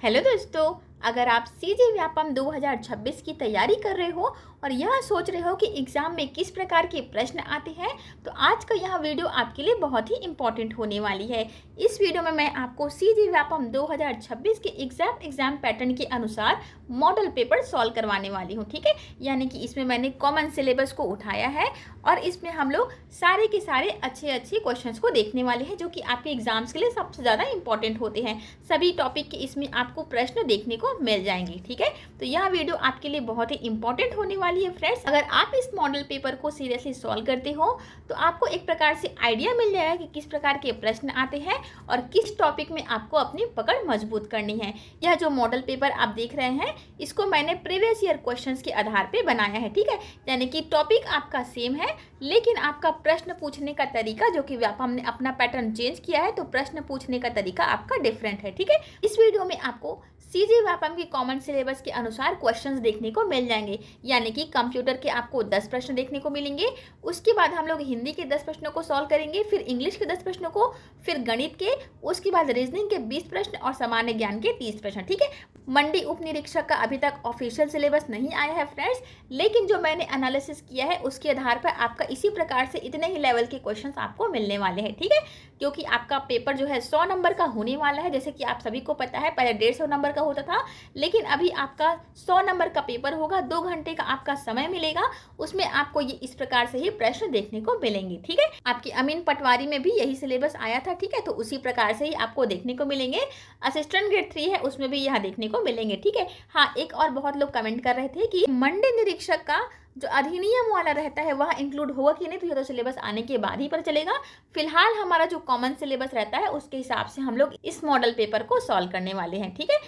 Hello दोस्तों, अगर आप सीजी व्यापम 2026 की तैयारी कर रहे हो और यह सोच रहे हो कि एग्ज़ाम में किस प्रकार के प्रश्न आते हैं, तो आज का यह वीडियो आपके लिए बहुत ही इम्पॉर्टेंट होने वाली है। इस वीडियो में मैं आपको सीजी व्यापम 2026 के एग्ज़ाम पैटर्न के अनुसार मॉडल पेपर सॉल्व करवाने वाली हूँ। ठीक है, यानी कि इसमें मैंने कॉमन सिलेबस को उठाया है और इसमें हम लोग सारे के सारे अच्छे क्वेश्चंस को देखने वाले हैं जो कि आपके एग्जाम्स के लिए सबसे ज़्यादा इंपॉर्टेंट होते हैं। सभी टॉपिक के इसमें आपको प्रश्न देखने को मिल जाएंगे। ठीक है, तो यह वीडियो आपके लिए बहुत ही इंपॉर्टेंट होने वाली है फ्रेंड्स। अगर आप इस मॉडल पेपर को सीरियसली सॉल्व करते हो तो आपको एक प्रकार से आइडिया मिल जाएगा कि किस प्रकार के प्रश्न आते हैं और किस टॉपिक में आपको अपनी पकड़ मजबूत करनी है। यह जो मॉडल पेपर आप देख रहे हैं इसको मैंने प्रीवियस ईयर क्वेश्चंस के आधार पर बनाया है। ठीक है, यानी कि टॉपिक आपका सेम है लेकिन आपका प्रश्न पूछने का तरीका, जो कि व्यापम ने अपना पैटर्न चेंज किया है, तो प्रश्न पूछने का तरीका आपका डिफरेंट है। ठीक है, इस वीडियो में आपको सीजी व्यापम की कॉमन सिलेबस के अनुसार क्वेश्चंस देखने को मिल जाएंगे। यानी कि कंप्यूटर के आपको 10 प्रश्न देखने को मिलेंगे, उसके बाद हम लोग हिंदी के 10 प्रश्नों को सॉल्व करेंगे, फिर इंग्लिश के 10 प्रश्नों को, फिर गणित के, उसके बाद रीजनिंग के 20 प्रश्न और सामान्य ज्ञान के 30 प्रश्न। ठीक है, मंडी उप निरीक्षक का अभी तक ऑफिशियल सिलेबस नहीं आया है फ्रेंड्स, लेकिन जो मैंने एनालिसिस किया है उसके आधार पर आपका इसी प्रकार से इतने ही लेवल के क्वेश्चंस आपको मिलने वाले हैं। ठीक है, क्योंकि आपका पेपर जो है 100 नंबर का होने वाला है। जैसे कि आप सभी को पता है पहले 150 नंबर का होता था, लेकिन अभी आपका 100 नंबर का पेपर होगा। 2 घंटे का आपका समय मिलेगा, उसमें आपको ये इस प्रकार से ही प्रश्न देखने को मिलेंगे। ठीक है, आपकी अमीन पटवारी में भी यही सिलेबस आया था। ठीक है, तो उसी प्रकार से ही आपको देखने को मिलेंगे। असिस्टेंट ग्रेड 3 है उसमें भी यह देखने को मिलेंगे। ठीक है, हाँ, एक और बहुत लोग कमेंट कर रहे थे कि मंडी निरीक्षक का जो अधिनियम वाला रहता है वह इंक्लूड होगा कि नहीं, तो ये तो सिलेबस आने के बाद ही पता चलेगा। फिलहाल हमारा जो कॉमन सिलेबस रहता है उसके हिसाब से हम लोग इस मॉडल पेपर को सॉल्व करने वाले हैं। ठीक है,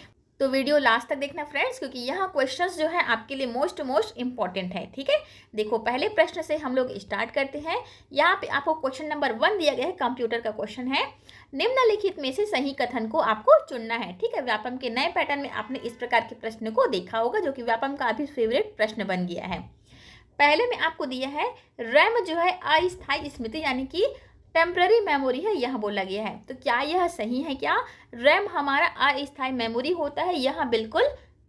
तो वीडियो लास्ट तक देखना फ्रेंड्स, क्योंकि यहाँ क्वेश्चंस जो है आपके लिए मोस्ट इंपॉर्टेंट है। ठीक है, देखो पहले प्रश्न से हम लोग स्टार्ट करते हैं। यहाँ पे आपको क्वेश्चन नंबर 1 दिया गया है, कंप्यूटर का क्वेश्चन है। निम्नलिखित में से सही कथन को आपको चुनना है। ठीक है, व्यापम के नए पैटर्न में आपने इस प्रकार के प्रश्न को देखा होगा, जो कि व्यापम का अभी फेवरेट प्रश्न बन गया है। पहले में आपको दिया है रैम जो है अस्थायी स्मृति यानी कि टेम्पररी मेमोरी है, यह बोला गया है। तो क्या यह सही है? क्या रैम हमारा अस्थायी मेमोरी होता है? यह बिल्कुल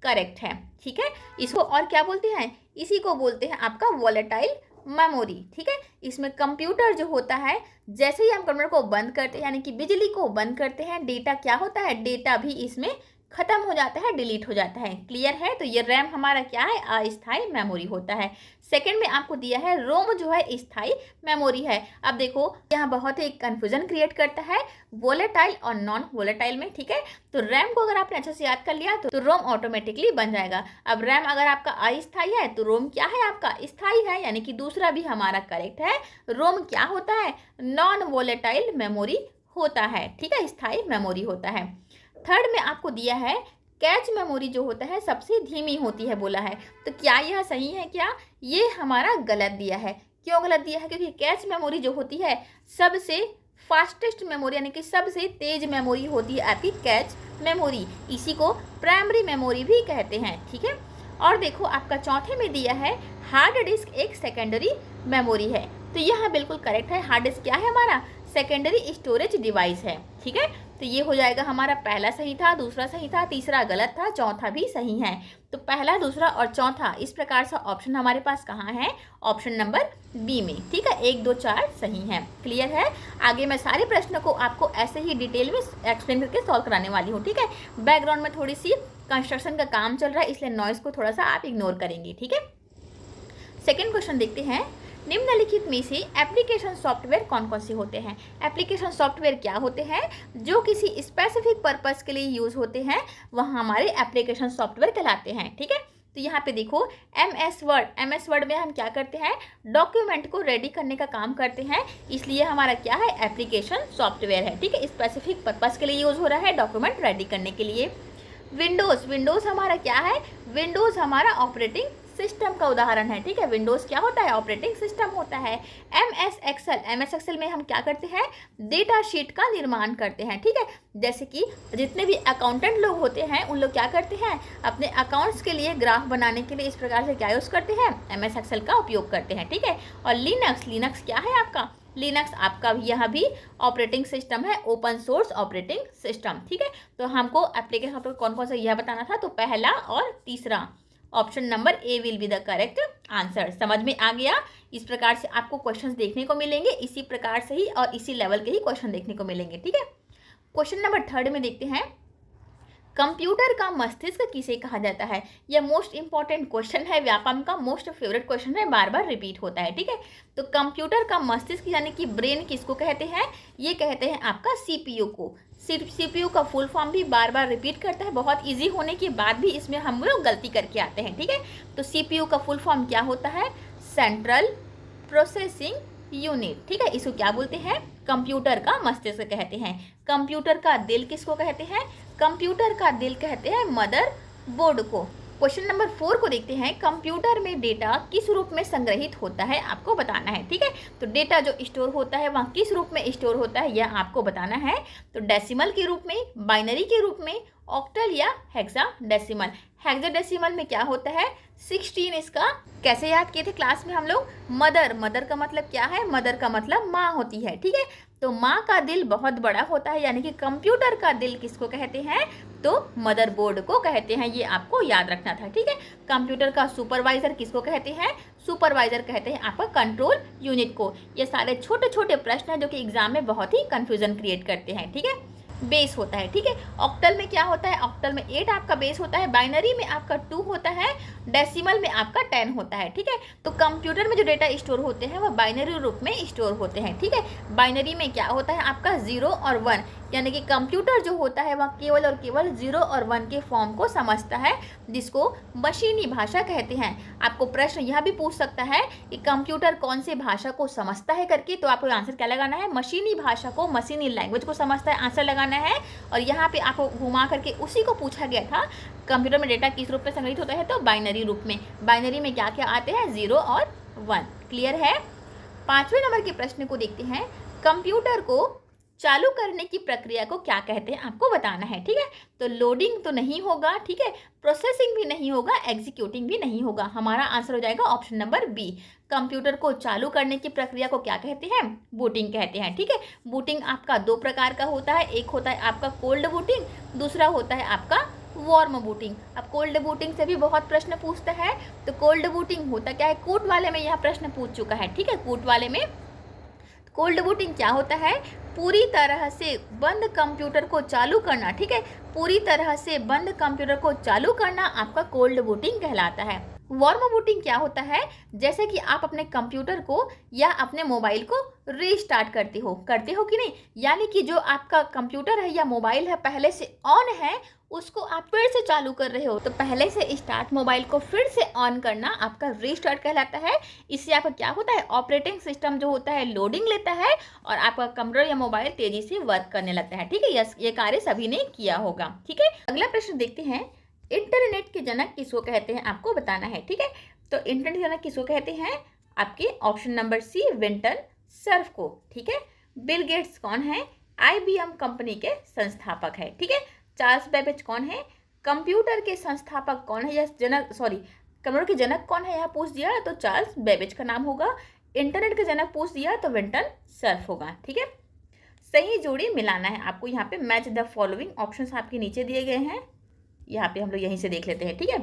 करेक्ट है। ठीक है, इसको और क्या बोलते हैं? इसी को बोलते हैं आपका वॉलेटाइल मेमोरी। ठीक है, इसमें कंप्यूटर जो होता है, जैसे ही हम कंप्यूटर को बंद करते हैं यानी कि बिजली को बंद करते हैं, डेटा क्या होता है? डेटा भी इसमें खत्म हो जाता है, डिलीट हो जाता है। क्लियर है? तो ये रैम हमारा क्या है? अस्थायी मेमोरी होता है। सेकंड में आपको दिया है रोम जो है स्थायी मेमोरी है। अब देखो यहाँ बहुत ही कंफ्यूजन क्रिएट करता है वोलेटाइल और नॉन वोलेटाइल में। ठीक है, तो रैम को अगर आपने अच्छे से याद कर लिया तो रोम ऑटोमेटिकली बन जाएगा। अब रैम अगर आपका अस्थायी है तो रोम क्या है? आपका स्थायी है, यानी कि दूसरा भी हमारा करेक्ट है। रोम क्या होता है? नॉन वोलेटाइल मेमोरी होता है। ठीक है, स्थायी मेमोरी होता है। थर्ड में आपको दिया है कैच मेमोरी जो होता है सबसे धीमी होती है बोला है। तो क्या यह सही है? क्या ये हमारा गलत दिया है? क्यों गलत दिया है? क्योंकि कैच मेमोरी जो होती है सबसे फास्टेस्ट मेमोरी यानी कि सबसे तेज मेमोरी होती है आपकी कैच मेमोरी। इसी को प्राइमरी मेमोरी भी कहते हैं। ठीक है, और देखो आपका चौथे में दिया है हार्ड डिस्क एक सेकेंडरी मेमोरी है। तो यह बिल्कुल करेक्ट है। हार्ड डिस्क क्या है? हमारा सेकेंडरी स्टोरेज डिवाइस है। ठीक है, तो ये हो जाएगा हमारा पहला सही था, दूसरा सही था, तीसरा गलत था, चौथा भी सही है। तो पहला, दूसरा और चौथा इस प्रकार से ऑप्शन हमारे पास कहाँ है? ऑप्शन नंबर बी में। ठीक है, 1, 2, 4 सही है। क्लियर है? आगे मैं सारे प्रश्नों को आपको ऐसे ही डिटेल में एक्सप्लेन करके सॉल्व कराने वाली हूँ। ठीक है, बैकग्राउंड में थोड़ी सी कंस्ट्रक्शन का काम चल रहा है, इसलिए नॉइस को थोड़ा सा आप इग्नोर करेंगे। ठीक है, सेकेंड क्वेश्चन देखते हैं। निम्नलिखित में से एप्लीकेशन सॉफ्टवेयर कौन कौन से होते हैं? एप्लीकेशन सॉफ्टवेयर क्या होते हैं? जो किसी स्पेसिफिक पर्पस के लिए यूज़ होते हैं वह हमारे एप्लीकेशन सॉफ्टवेयर कहलाते हैं। ठीक है, तो यहाँ पे देखो MS वर्ड में हम क्या करते हैं? डॉक्यूमेंट को रेडी करने का काम करते हैं, इसलिए हमारा क्या है? एप्लीकेशन सॉफ्टवेयर है। ठीक है, स्पेसिफिक पर्पस के लिए यूज़ हो रहा है, डॉक्यूमेंट रेडी करने के लिए। विंडोज़ हमारा क्या है? विंडोज़ हमारा ऑपरेटिंग सिस्टम का उदाहरण है। ठीक है, विंडोज़ क्या होता है? ऑपरेटिंग सिस्टम होता है। MS एक्सेल में हम क्या करते हैं? डेटा शीट का निर्माण करते हैं। ठीक है, जैसे कि जितने भी अकाउंटेंट लोग होते हैं उन लोग क्या करते हैं? अपने अकाउंट्स के लिए ग्राफ बनाने के लिए इस प्रकार से क्या यूज़ करते हैं? MS एक्सेल का उपयोग करते हैं। ठीक है, और लिनक्स क्या है आपका? लिनक्स आपका यहाँ भी ऑपरेटिंग सिस्टम है, ओपन सोर्स ऑपरेटिंग सिस्टम, ठीक है। तो हमको एप्लीकेशन पर कौन कौन सा यह बताना था, तो पहला और तीसरा option number A will be the correct answer. समझ में आ गया। इस प्रकार से आपको क्वेश्चंस देखने को मिलेंगे, इसी प्रकार से ही और इसी लेवल के ही क्वेश्चन देखने को मिलेंगे, ठीक है। क्वेश्चन नंबर 3 में देखते हैं, कंप्यूटर का मस्तिष्क किसे कहा जाता है। यह मोस्ट इंपॉर्टेंट क्वेश्चन है, व्यापम का मोस्ट फेवरेट क्वेश्चन है, बार बार रिपीट होता है, ठीक है। तो कंप्यूटर का मस्तिष्क यानी कि ब्रेन किसको कहते हैं, ये कहते हैं आपका सीपीयू को। सीपीयू का फुल फॉर्म भी बार बार रिपीट करता है, बहुत इजी होने के बाद भी इसमें हम लोग गलती करके आते हैं, ठीक है। तो सीपीयू का फुल फॉर्म क्या होता है, सेंट्रल प्रोसेसिंग यूनिट, ठीक है। इसको क्या बोलते हैं, कंप्यूटर का मस्तिष्क कहते हैं। कंप्यूटर का दिल किसको कहते हैं, कंप्यूटर का दिल कहते हैं मदर बोर्ड को। क्वेश्चन नंबर 4 को देखते हैं, कंप्यूटर में डेटा किस रूप में संग्रहित होता है, आपको बताना है, ठीक है। तो डेटा जो स्टोर होता है वहाँ किस रूप में स्टोर होता है, यह आपको बताना है। तो डेसिमल के रूप में, बाइनरी के रूप में, ऑक्टल या हेक्साडेसिमल। हेक्साडेसिमल में क्या होता है, 16। इसका कैसे याद किए थे क्लास में हम लोग, मदर का मतलब क्या है, मदर का मतलब माँ होती है, ठीक है। तो माँ का दिल बहुत बड़ा होता है, यानी कि कंप्यूटर का दिल किसको कहते हैं, तो मदरबोर्ड को कहते हैं। ये आपको याद रखना था, ठीक है। कंप्यूटर का सुपरवाइजर किसको कहते हैं, सुपरवाइजर कहते हैं आपका कंट्रोल यूनिट को। ये सारे छोटे छोटे प्रश्न हैं जो कि एग्जाम में बहुत ही कंफ्यूजन क्रिएट करते हैं, ठीक है। बेस होता है, ठीक है। ऑक्टल में क्या होता है, ऑक्टल में 8 आपका बेस होता है, बाइनरी में आपका 2 होता है, डेसिमल में आपका 10 होता है, ठीक है। तो कंप्यूटर में जो डेटा स्टोर होते हैं वह बाइनरी रूप में स्टोर होते हैं, ठीक है। बाइनरी में क्या होता है आपका 0 और 1, यानी कि कंप्यूटर जो होता है वह केवल और केवल 0 और 1 के फॉर्म को समझता है, जिसको मशीनी भाषा कहते हैं। आपको प्रश्न यह भी पूछ सकता है कि कंप्यूटर कौन से भाषा को समझता है करके, तो आपको आंसर क्या लगाना है, मशीनी भाषा को, मशीनी लैंग्वेज को समझता है, आंसर लगाना है। और यहाँ पे आपको घुमा करके उसी को पूछा गया था, कंप्यूटर में डेटा किस रूप में संग्रहित होता है, तो बाइनरी रूप में। बाइनरी में क्या क्या आते हैं, 0 और 1। क्लियर है। 5वें नंबर के प्रश्न को देखते हैं, कंप्यूटर को चालू करने की प्रक्रिया को क्या कहते हैं, आपको बताना है, ठीक है। तो लोडिंग तो नहीं होगा, ठीक है, प्रोसेसिंग भी नहीं होगा, एग्जीक्यूटिंग भी नहीं होगा। हमारा आंसर हो जाएगा ऑप्शन नंबर बी। कंप्यूटर को चालू करने की प्रक्रिया को क्या कहते हैं, बूटिंग कहते हैं, ठीक है। बूटिंग आपका 2 प्रकार का होता है, एक होता है आपका कोल्ड बूटिंग, दूसरा होता है आपका वार्म बूटिंग। अब कोल्ड बूटिंग से भी बहुत प्रश्न पूछता है, तो कोल्ड बूटिंग होता क्या है, कूट वाले में यह प्रश्न पूछ चुका है, ठीक है। कूट वाले में कोल्ड बूटिंग क्या होता है, पूरी तरह से बंद कंप्यूटर को चालू करना, ठीक है। पूरी तरह से बंद कंप्यूटर को चालू करना आपका कोल्ड बूटिंग कहलाता है। वार्म बूटिंग क्या होता है, जैसे कि आप अपने कंप्यूटर को या अपने मोबाइल को रीस्टार्ट करते हो कि नहीं, यानी कि जो आपका कंप्यूटर है या मोबाइल है पहले से ऑन है, उसको आप फिर से चालू कर रहे हो, तो पहले से स्टार्ट मोबाइल को फिर से ऑन करना आपका रीस्टार्ट कहलाता है। इससे आपका क्या होता है, ऑपरेटिंग सिस्टम जो होता है लोडिंग लेता है और आपका कंप्यूटर या मोबाइल तेजी से वर्क करने लगता है, ठीक है। ये कार्य सभी ने किया होगा, ठीक है। अगला प्रश्न देखते हैं, इंटरनेट के जनक किसको कहते हैं, आपको बताना है, ठीक है। तो इंटरनेट के जनक किसको कहते हैं, आपके option number C, Vinton Cerf को, ठीक है। बिल गेट्स कौन है, IBM कंपनी के संस्थापक है, ठीक है। चार्ल्स बेबेज कौन है, कंप्यूटर के संस्थापक कौन है, या कंप्यूटर के जनक कौन है, यहाँ पूछ दिया तो चार्ल्स बेबेज का नाम होगा। इंटरनेट के जनक पूछ दिया तो विंटन सर्फ होगा, ठीक है। सही जोड़ी मिलाना है आपको, यहाँ पे मैच द फॉलोइंग ऑप्शंस आपके नीचे दिए गए हैं, यहाँ पे हम लोग यहीं से देख लेते हैं, ठीक है।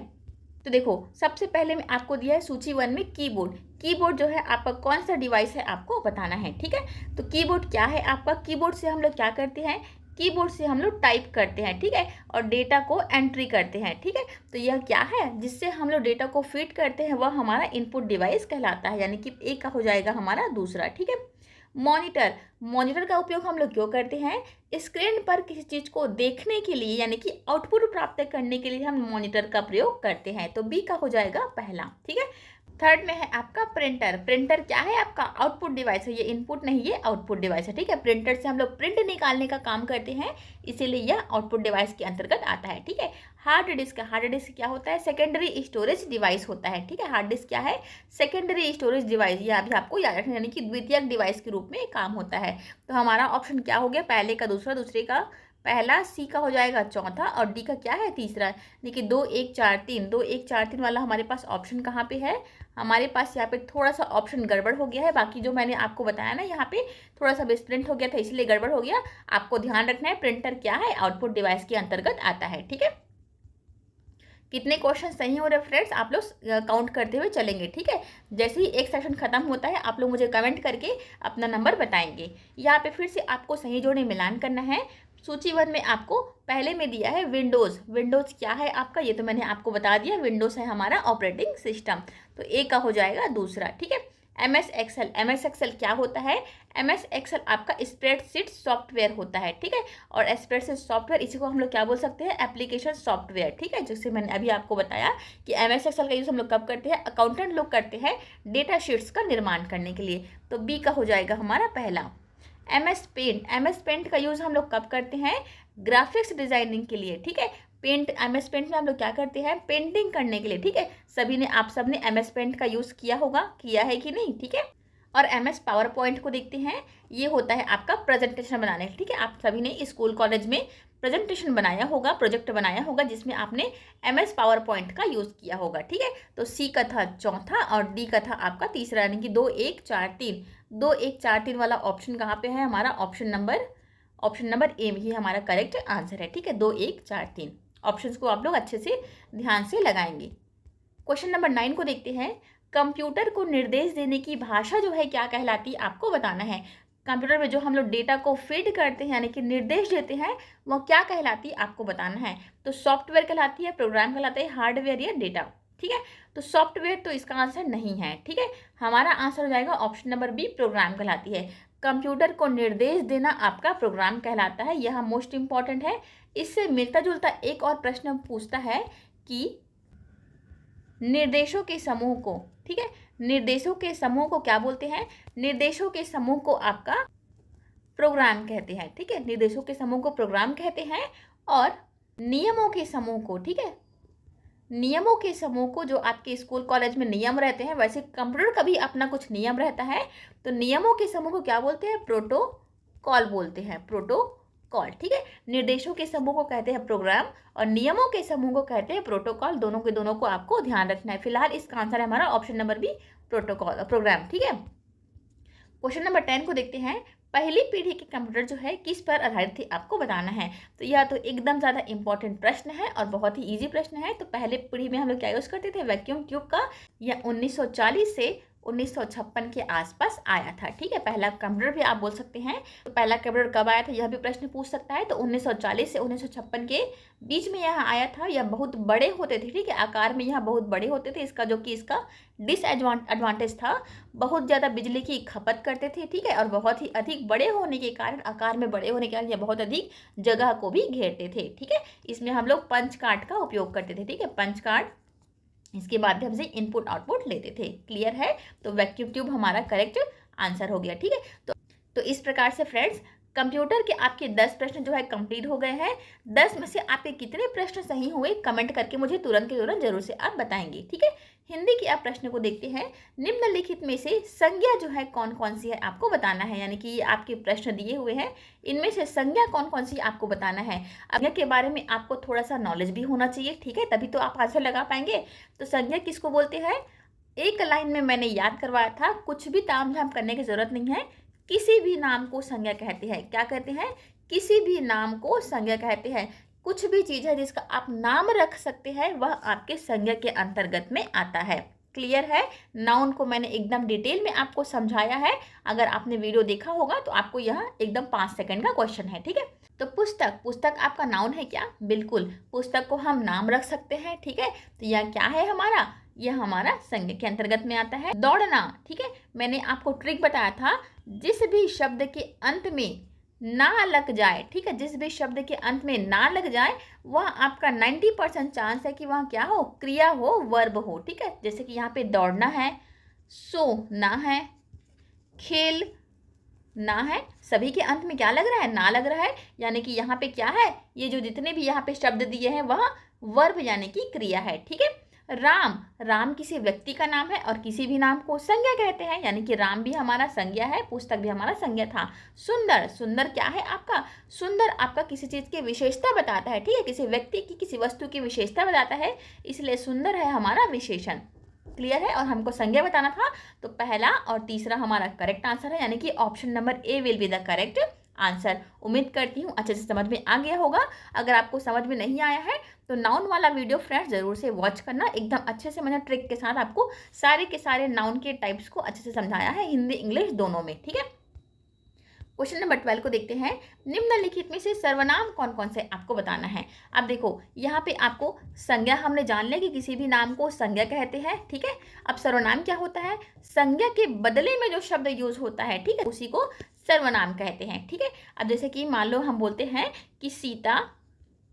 तो देखो सबसे पहले में आपको दिया है सूची 1 में कीबोर्ड। कीबोर्ड जो है आपका कौन सा डिवाइस है आपको बताना है, ठीक है। तो कीबोर्ड क्या है आपका, कीबोर्ड से हम लोग क्या करते हैं, कीबोर्ड से हम लोग टाइप करते हैं, ठीक है, और डेटा को एंट्री करते हैं, ठीक है। तो यह क्या है, जिससे हम लोग डेटा को फीड करते हैं, वह हमारा इनपुट डिवाइस कहलाता है, यानी कि एक का हो जाएगा हमारा दूसरा, ठीक है। मॉनिटर का उपयोग हम लोग क्यों करते हैं, स्क्रीन पर किसी चीज़ को देखने के लिए, यानी कि आउटपुट प्राप्त करने के लिए हम मॉनिटर का प्रयोग करते हैं, तो बी का हो जाएगा पहला, ठीक है। थर्ड में है आपका प्रिंटर। प्रिंटर क्या है आपका, आउटपुट डिवाइस है, ये इनपुट नहीं, ये आउटपुट डिवाइस है, ठीक है। प्रिंटर से हम लोग प्रिंट निकालने का काम करते हैं, इसीलिए यह आउटपुट डिवाइस के अंतर्गत आता है, ठीक है। हार्ड डिस्क क्या होता है, सेकेंडरी स्टोरेज डिवाइस होता है, ठीक है। हार्ड डिस्क क्या है, सेकेंडरी स्टोरेज डिवाइस, यह भी आपको याद रखना, यानी कि द्वितीयक डिवाइस के रूप में काम होता है। तो हमारा ऑप्शन क्या हो गया, पहले का दूसरा, दूसरे का पहला, सी का हो जाएगा चौथा और डी का क्या है तीसरा। देखिए 2 1 4 3, 2 1 4 3 वाला हमारे पास ऑप्शन कहाँ पे है, हमारे पास यहाँ पे थोड़ा सा ऑप्शन गड़बड़ हो गया है। बाकी जो मैंने आपको बताया ना यहाँ पे थोड़ा सा मिसप्रिंट हो गया था इसलिए गड़बड़ हो गया। आपको ध्यान रखना है प्रिंटर क्या है, आउटपुट डिवाइस के अंतर्गत आता है। ठीक है, कितने क्वेश्चन सही हो रहे फ्रेंड्स आप लोग काउंट करते हुए चलेंगे। ठीक है, जैसे ही एक सेशन खत्म होता है आप लोग मुझे कमेंट करके अपना नंबर बताएंगे। यहाँ पे फिर से आपको सही जोड़े मिलान करना है। सूची 1 में आपको पहले में दिया है विंडोज़। विंडोज़ क्या है आपका, ये तो मैंने आपको बता दिया। विंडोज़ है हमारा ऑपरेटिंग सिस्टम, तो ए का हो जाएगा दूसरा। ठीक है, MS एक्सेल। MS एक्सेल क्या होता है, MS एक्सेल आपका स्प्रेडशीट सॉफ्टवेयर होता है। ठीक है, और स्प्रेडशीट सॉफ्टवेयर इसी को हम लोग क्या बोल सकते हैं, एप्लीकेशन सॉफ्टवेयर। ठीक है, जैसे मैंने अभी आपको बताया कि MS एक्सेल का यूज़ हम लोग कब करते हैं, अकाउंटेंट लोग करते हैं डेटा शीट्स का निर्माण करने के लिए। तो बी का हो जाएगा हमारा पहला। MS paint. MS पेंट का यूज़ हम लोग कब करते हैं, ग्राफिक्स डिजाइनिंग के लिए। ठीक है, पेंट MS पेंट में हम लोग क्या करते हैं, पेंटिंग करने के लिए। ठीक है, सभी ने आप सब ने MS पेंट का यूज़ किया होगा, किया है कि नहीं। ठीक है, और MS पावर पॉइंट को देखते हैं, ये होता है आपका प्रेजेंटेशन बनाने। ठीक है, आप सभी ने स्कूल कॉलेज में प्रेजेंटेशन बनाया होगा, प्रोजेक्ट बनाया होगा जिसमें आपने MS पावर पॉइंट का यूज़ किया होगा। ठीक है, तो सी का था चौथा और डी का था आपका तीसरा, यानी कि 2 1 4 3। 2 1 4 3 वाला ऑप्शन कहाँ पे है हमारा, ऑप्शन नंबर ए में ही हमारा करेक्ट आंसर है। ठीक है, 2 1 4 3 ऑप्शंस को आप लोग अच्छे से ध्यान से लगाएंगे। क्वेश्चन नंबर 9 को देखते हैं। कंप्यूटर को निर्देश देने की भाषा जो है क्या कहलाती है, आपको बताना है। कंप्यूटर में जो हम लोग डेटा को फीड करते हैं यानी कि निर्देश देते हैं वो क्या कहलाती है, आपको बताना है। तो सॉफ्टवेयर कहलाती है, प्रोग्राम कहलाता है, हार्डवेयर या डेटा। ठीक है, तो सॉफ्टवेयर तो इसका आंसर नहीं है। ठीक है, हमारा आंसर हो जाएगा ऑप्शन नंबर बी, प्रोग्राम कहलाती है। कंप्यूटर को निर्देश देना आपका प्रोग्राम कहलाता है, यह मोस्ट इंपॉर्टेंट है। इससे मिलता जुलता एक और प्रश्न पूछता है कि निर्देशों के समूह को, ठीक है, निर्देशों के समूह को क्या बोलते हैं, निर्देशों के समूह को आपका प्रोग्राम कहते हैं। ठीक है, निर्देशों के समूह को प्रोग्राम कहते हैं। और नियमों के समूह को, ठीक है, नियमों के समूह को, जो आपके स्कूल कॉलेज में नियम रहते हैं वैसे कंप्यूटर का भी अपना कुछ नियम रहता है, तो नियमों के समूह को क्या बोलते हैं, प्रोटोकॉल बोलते हैं, प्रोटोकॉल। ठीक है, निर्देशों के समूह को कहते हैं प्रोग्राम और नियमों के समूह को कहते हैं प्रोटोकॉल। दोनों के दोनों को आपको ध्यान रखना है। फिलहाल इसका आंसर है हमारा option number B, protocol, program. ठीक है, क्वेश्चन नंबर 10 को देखते हैं। पहली पीढ़ी के कंप्यूटर जो है किस पर आधारित थी, आपको बताना है। तो यह तो एकदम ज़्यादा इंपॉर्टेंट प्रश्न है और बहुत ही इजी प्रश्न है। तो पहले पीढ़ी में हम लोग क्या यूज़ करते थे, वैक्यूम ट्यूब का। यह 1940 से 1956 के आसपास आया था। ठीक है, पहला कंप्यूटर भी आप बोल सकते हैं। तो पहला कंप्यूटर कब आया था यह भी प्रश्न पूछ सकता है। तो 1940 से 1956 के बीच में यह आया था। यह बहुत बड़े होते थे। ठीक है, आकार में यह बहुत बड़े होते थे। इसका जो कि इसका डिसएडवांटेज था, बहुत ज़्यादा बिजली की खपत करते थे। ठीक है, और बहुत ही अधिक बड़े होने के कारण, आकार में बड़े होने के कारण यह बहुत अधिक जगह को भी घेरते थे। ठीक है, इसमें हम लोग पंच कार्ड का उपयोग करते थे। ठीक है, पंच कार्ड, इसके माध्यम से इनपुट आउटपुट लेते थे। क्लियर है, तो वैक्यूम ट्यूब हमारा करेक्ट आंसर हो गया। ठीक है, तो इस प्रकार से फ्रेंड्स कंप्यूटर के आपके 10 प्रश्न जो है कंप्लीट हो गए हैं। 10 में से आपके कितने प्रश्न सही हुए कमेंट करके मुझे तुरंत के तुरंत जरूर से आप बताएंगे। ठीक है, हिंदी के आप प्रश्न को देखते हैं। निम्नलिखित में से संज्ञा जो है कौन कौन सी है, आपको बताना है। यानी कि ये आपके प्रश्न दिए हुए हैं, इनमें से संज्ञा कौन कौन सी आपको बताना है। अब के बारे में आपको थोड़ा सा नॉलेज भी होना चाहिए। ठीक है, तभी तो आप आंसर लगा पाएंगे। तो संज्ञा किसको बोलते हैं, एक लाइन में मैंने याद करवाया था, कुछ भी ताम झाम करने की जरूरत नहीं है। किसी भी नाम को संज्ञा कहते हैं। क्या कहते हैं, किसी भी नाम को संज्ञा कहते हैं। कुछ भी चीज़ है जिसका आप नाम रख सकते हैं वह आपके संज्ञा के अंतर्गत में आता है। क्लियर है, नाउन को मैंने एकदम डिटेल में आपको समझाया है। अगर आपने वीडियो देखा होगा तो आपको यह एकदम 5 सेकंड का क्वेश्चन है। ठीक है, तो पुस्तक आपका नाउन है क्या, बिल्कुल, पुस्तक को हम नाम रख सकते हैं। ठीक है, तो यह क्या है हमारा, यह हमारा संज्ञा के अंतर्गत में आता है। दौड़ना, ठीक है, मैंने आपको ट्रिक बताया था, जिस भी शब्द के अंत में ना लग जाए, ठीक है, जिस भी शब्द के अंत में ना लग जाए वह आपका 90% चांस है कि वह क्या हो, क्रिया हो, वर्ब हो। ठीक है, जैसे कि यहाँ पे दौड़ना है, सोना है, खेल ना है, सभी के अंत में क्या लग रहा है, ना लग रहा है। यानी कि यहाँ पे क्या है, ये जो जितने भी यहाँ पे शब्द दिए हैं वह वर्ब यानी कि क्रिया है। ठीक है, राम, राम किसी व्यक्ति का नाम है और किसी भी नाम को संज्ञा कहते हैं, यानी कि राम भी हमारा संज्ञा है, पुस्तक भी हमारा संज्ञा था। सुंदर, सुंदर क्या है आपका? सुंदर आपका किसी चीज़ की विशेषता बताता है, ठीक है, किसी व्यक्ति की, किसी वस्तु की विशेषता बताता है, इसलिए सुंदर है हमारा विशेषण। क्लियर है? और हमको संज्ञा बताना था, तो पहला और तीसरा हमारा करेक्ट आंसर है, यानी कि option number A will be the correct answer. उम्मीद करती हूँ अच्छे से समझ में आ गया होगा। अगर आपको समझ में नहीं आया है तो नाउन वाला वीडियो फ्रेंड्स ज़रूर से वॉच करना, एकदम अच्छे से मैंने ट्रिक के साथ आपको सारे के सारे नाउन के टाइप्स को अच्छे से समझाया है, हिंदी इंग्लिश दोनों में, ठीक है। क्वेश्चन नंबर 12 को देखते हैं। निम्नलिखित में से सर्वनाम कौन कौन से आपको बताना है। अब देखो यहाँ पे आपको संज्ञा हमने जान लिया कि किसी भी नाम को संज्ञा कहते हैं, ठीक है। अब सर्वनाम क्या होता है? संज्ञा के बदले में जो शब्द यूज होता है, ठीक है, उसी को सर्वनाम कहते हैं, ठीक है। अब जैसे कि मान लो हम बोलते हैं कि सीता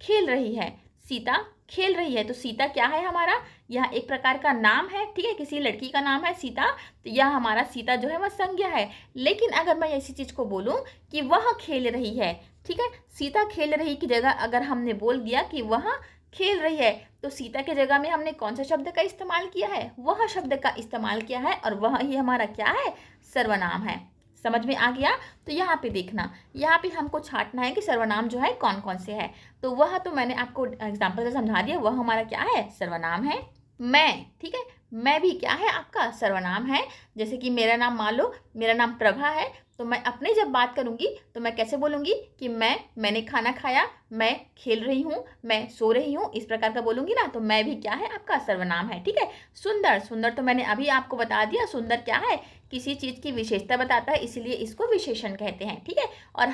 खेल रही है, सीता खेल रही है, तो सीता क्या है हमारा? यह एक प्रकार का नाम है, ठीक है, किसी लड़की का नाम है सीता, तो यह हमारा सीता जो है वह संज्ञा है। लेकिन अगर मैं ऐसी चीज़ को बोलूं कि वह खेल रही है, ठीक है, सीता खेल रही की जगह अगर हमने बोल दिया कि वह खेल रही है, तो सीता के जगह में हमने कौन सा शब्द का इस्तेमाल किया है? वह शब्द का इस्तेमाल किया है, और वह ही हमारा क्या है? सर्वनाम है। समझ में आ गया? तो यहाँ पे देखना, यहाँ पे हमको छांटना है कि सर्वनाम जो है कौन कौन से है। तो वह तो मैंने आपको एग्जाम्पल से समझा दिया, वह हमारा क्या है? सर्वनाम है। मैं, ठीक है, मैं भी क्या है आपका? सर्वनाम है। जैसे कि मेरा नाम, मान लो मेरा नाम प्रभा है, तो मैं अपने जब बात करूंगी तो मैं कैसे बोलूंगी कि मैंने खाना खाया, मैं खेल रही हूँ, मैं सो रही हूँ, इस प्रकार का बोलूंगी ना, तो मैं भी क्या है आपका? सर्वनाम है, ठीक है। सुंदर, सुंदर तो मैंने अभी आपको बता दिया, सुंदर क्या है? किसी चीज़ की विशेषता बताता है, इसीलिए इसको विशेषण कहते हैं, ठीक है। और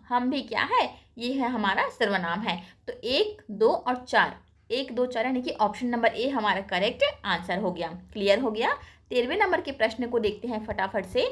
हम भी क्या है? ये है हमारा सर्वनाम है। तो 1, 2 और 4, 1, 2, 4 यानी कि ऑप्शन नंबर ए हमारा करेक्ट आंसर हो गया। क्लियर हो गया? 13वें नंबर के प्रश्न को देखते हैं फटाफट से।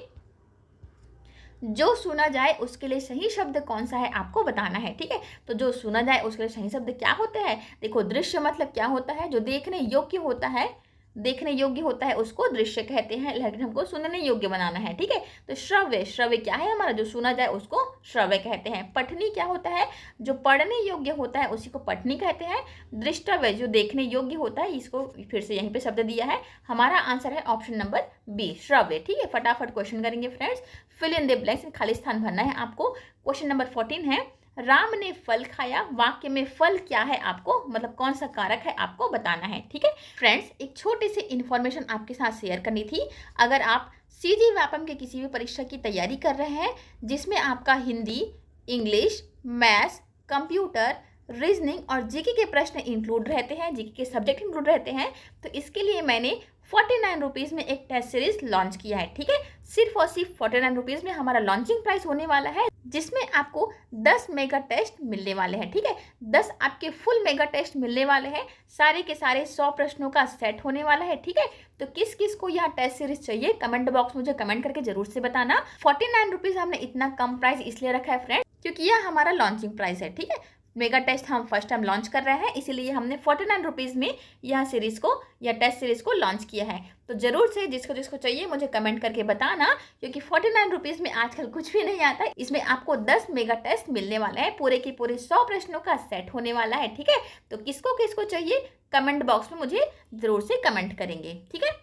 जो सुना जाए उसके लिए सही शब्द कौन सा है आपको बताना है, ठीक है। तो जो सुना जाए उसके लिए सही शब्द क्या होते हैं? देखो, दृश्य मतलब क्या होता है? जो देखने योग्य होता है, देखने योग्य होता है उसको दृश्य कहते हैं, लेकिन हमको सुनने योग्य बनाना है, ठीक है। तो श्रव्य, श्रव्य क्या है हमारा? जो सुना जाए उसको श्रव्य कहते हैं। पठनी क्या होता है? जो पढ़ने योग्य होता है उसी को पठनी कहते हैं। दृष्टव्य जो देखने योग्य होता है, इसको फिर से यहीं पे शब्द दिया है, हमारा आंसर है ऑप्शन नंबर बी, श्रव्य, ठीक है। फटाफट क्वेश्चन करेंगे friends, fill in the blanks, खाली स्थान भरना है आपको। क्वेश्चन नंबर 14 है, राम ने फल खाया, वाक्य में फल क्या है आपको, मतलब कौन सा कारक है आपको बताना है, ठीक है। फ्रेंड्स, एक छोटी सी इन्फॉर्मेशन आपके साथ शेयर करनी थी। अगर आप सीजी व्यापम के किसी भी परीक्षा की तैयारी कर रहे हैं जिसमें आपका Hindi, English, maths, computer, reasoning और जीके के प्रश्न इंक्लूड रहते हैं, जीके के सब्जेक्ट इंक्लूड रहते हैं, तो इसके लिए मैंने 49 रुपीज़ में एक टेस्ट सीरीज लॉन्च किया है, ठीक है। सिर्फ और सिर्फ 49 रुपीज़ में हमारा लॉन्चिंग प्राइस होने वाला है, जिसमें आपको 10 मेगा टेस्ट मिलने वाले हैं, ठीक है। 10 आपके फुल मेगा टेस्ट मिलने वाले हैं, सारे के सारे 100 प्रश्नों का सेट होने वाला है, ठीक है। तो किस किस को यह टेस्ट सीरीज चाहिए, कमेंट बॉक्स मुझे कमेंट करके जरूर से बताना। 49 रुपीज़ हमने इतना कम प्राइस इसलिए रखा है फ्रेंड, क्योंकि यह हमारा लॉन्चिंग प्राइस है, ठीक है। मेगा टेस्ट हम फर्स्ट टाइम लॉन्च कर रहे हैं, इसीलिए हमने 49 रुपीज़ में यह सीरीज़ को, या टेस्ट सीरीज़ को लॉन्च किया है। तो ज़रूर से जिसको जिसको चाहिए मुझे कमेंट करके बताना, क्योंकि 49 रुपीज़ में आजकल कुछ भी नहीं आता है। इसमें आपको 10 मेगा टेस्ट मिलने वाला है, पूरे के पूरे 100 प्रश्नों का सेट होने वाला है, ठीक है। तो किसको किसको चाहिए कमेंट बॉक्स में मुझे ज़रूर से कमेंट करेंगे, ठीक है।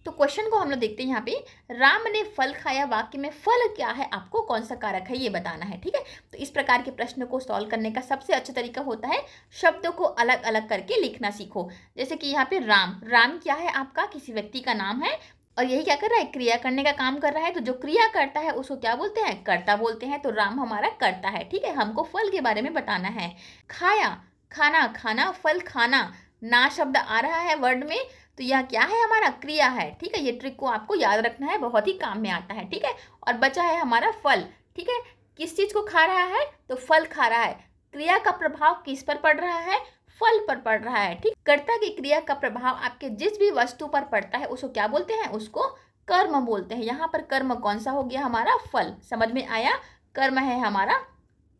तो क्वेश्चन को हम लोग देखते हैं यहाँ पे, राम ने फल खाया, वाक्य में फल क्या है आपको कौन सा कारक है ये बताना है, ठीक है। तो इस प्रकार के प्रश्न को सॉल्व करने का सबसे अच्छा तरीका होता है शब्दों को अलग अलग करके लिखना सीखो। जैसे कि यहाँ पे राम, राम क्या है आपका? किसी व्यक्ति का नाम है, और यही क्या कर रहा है? क्रिया करने का काम कर रहा है। तो जो क्रिया करता है उसको क्या बोलते हैं? कर्ता बोलते हैं। तो राम हमारा कर्ता है, ठीक है। हमको फल के बारे में बताना है। खाया, खाना, खाना, फल खाना, ना शब्द आ रहा है वर्ड में, तो यह क्या है? हमारा क्रिया है, ठीक है। ये ट्रिक को आपको याद रखना है, बहुत ही काम में आता है, ठीक है। और बचा है हमारा फल, ठीक है। किस चीज़ को खा रहा है? तो फल खा रहा है। क्रिया का प्रभाव किस पर पड़ रहा है? फल पर पड़ रहा है, ठीक। कर्ता की क्रिया का प्रभाव आपके जिस भी वस्तु पर पड़ता है उसको क्या बोलते हैं? उसको कर्म बोलते हैं। यहाँ पर कर्म कौन सा हो गया? हमारा फल। समझ में आया? कर्म है हमारा,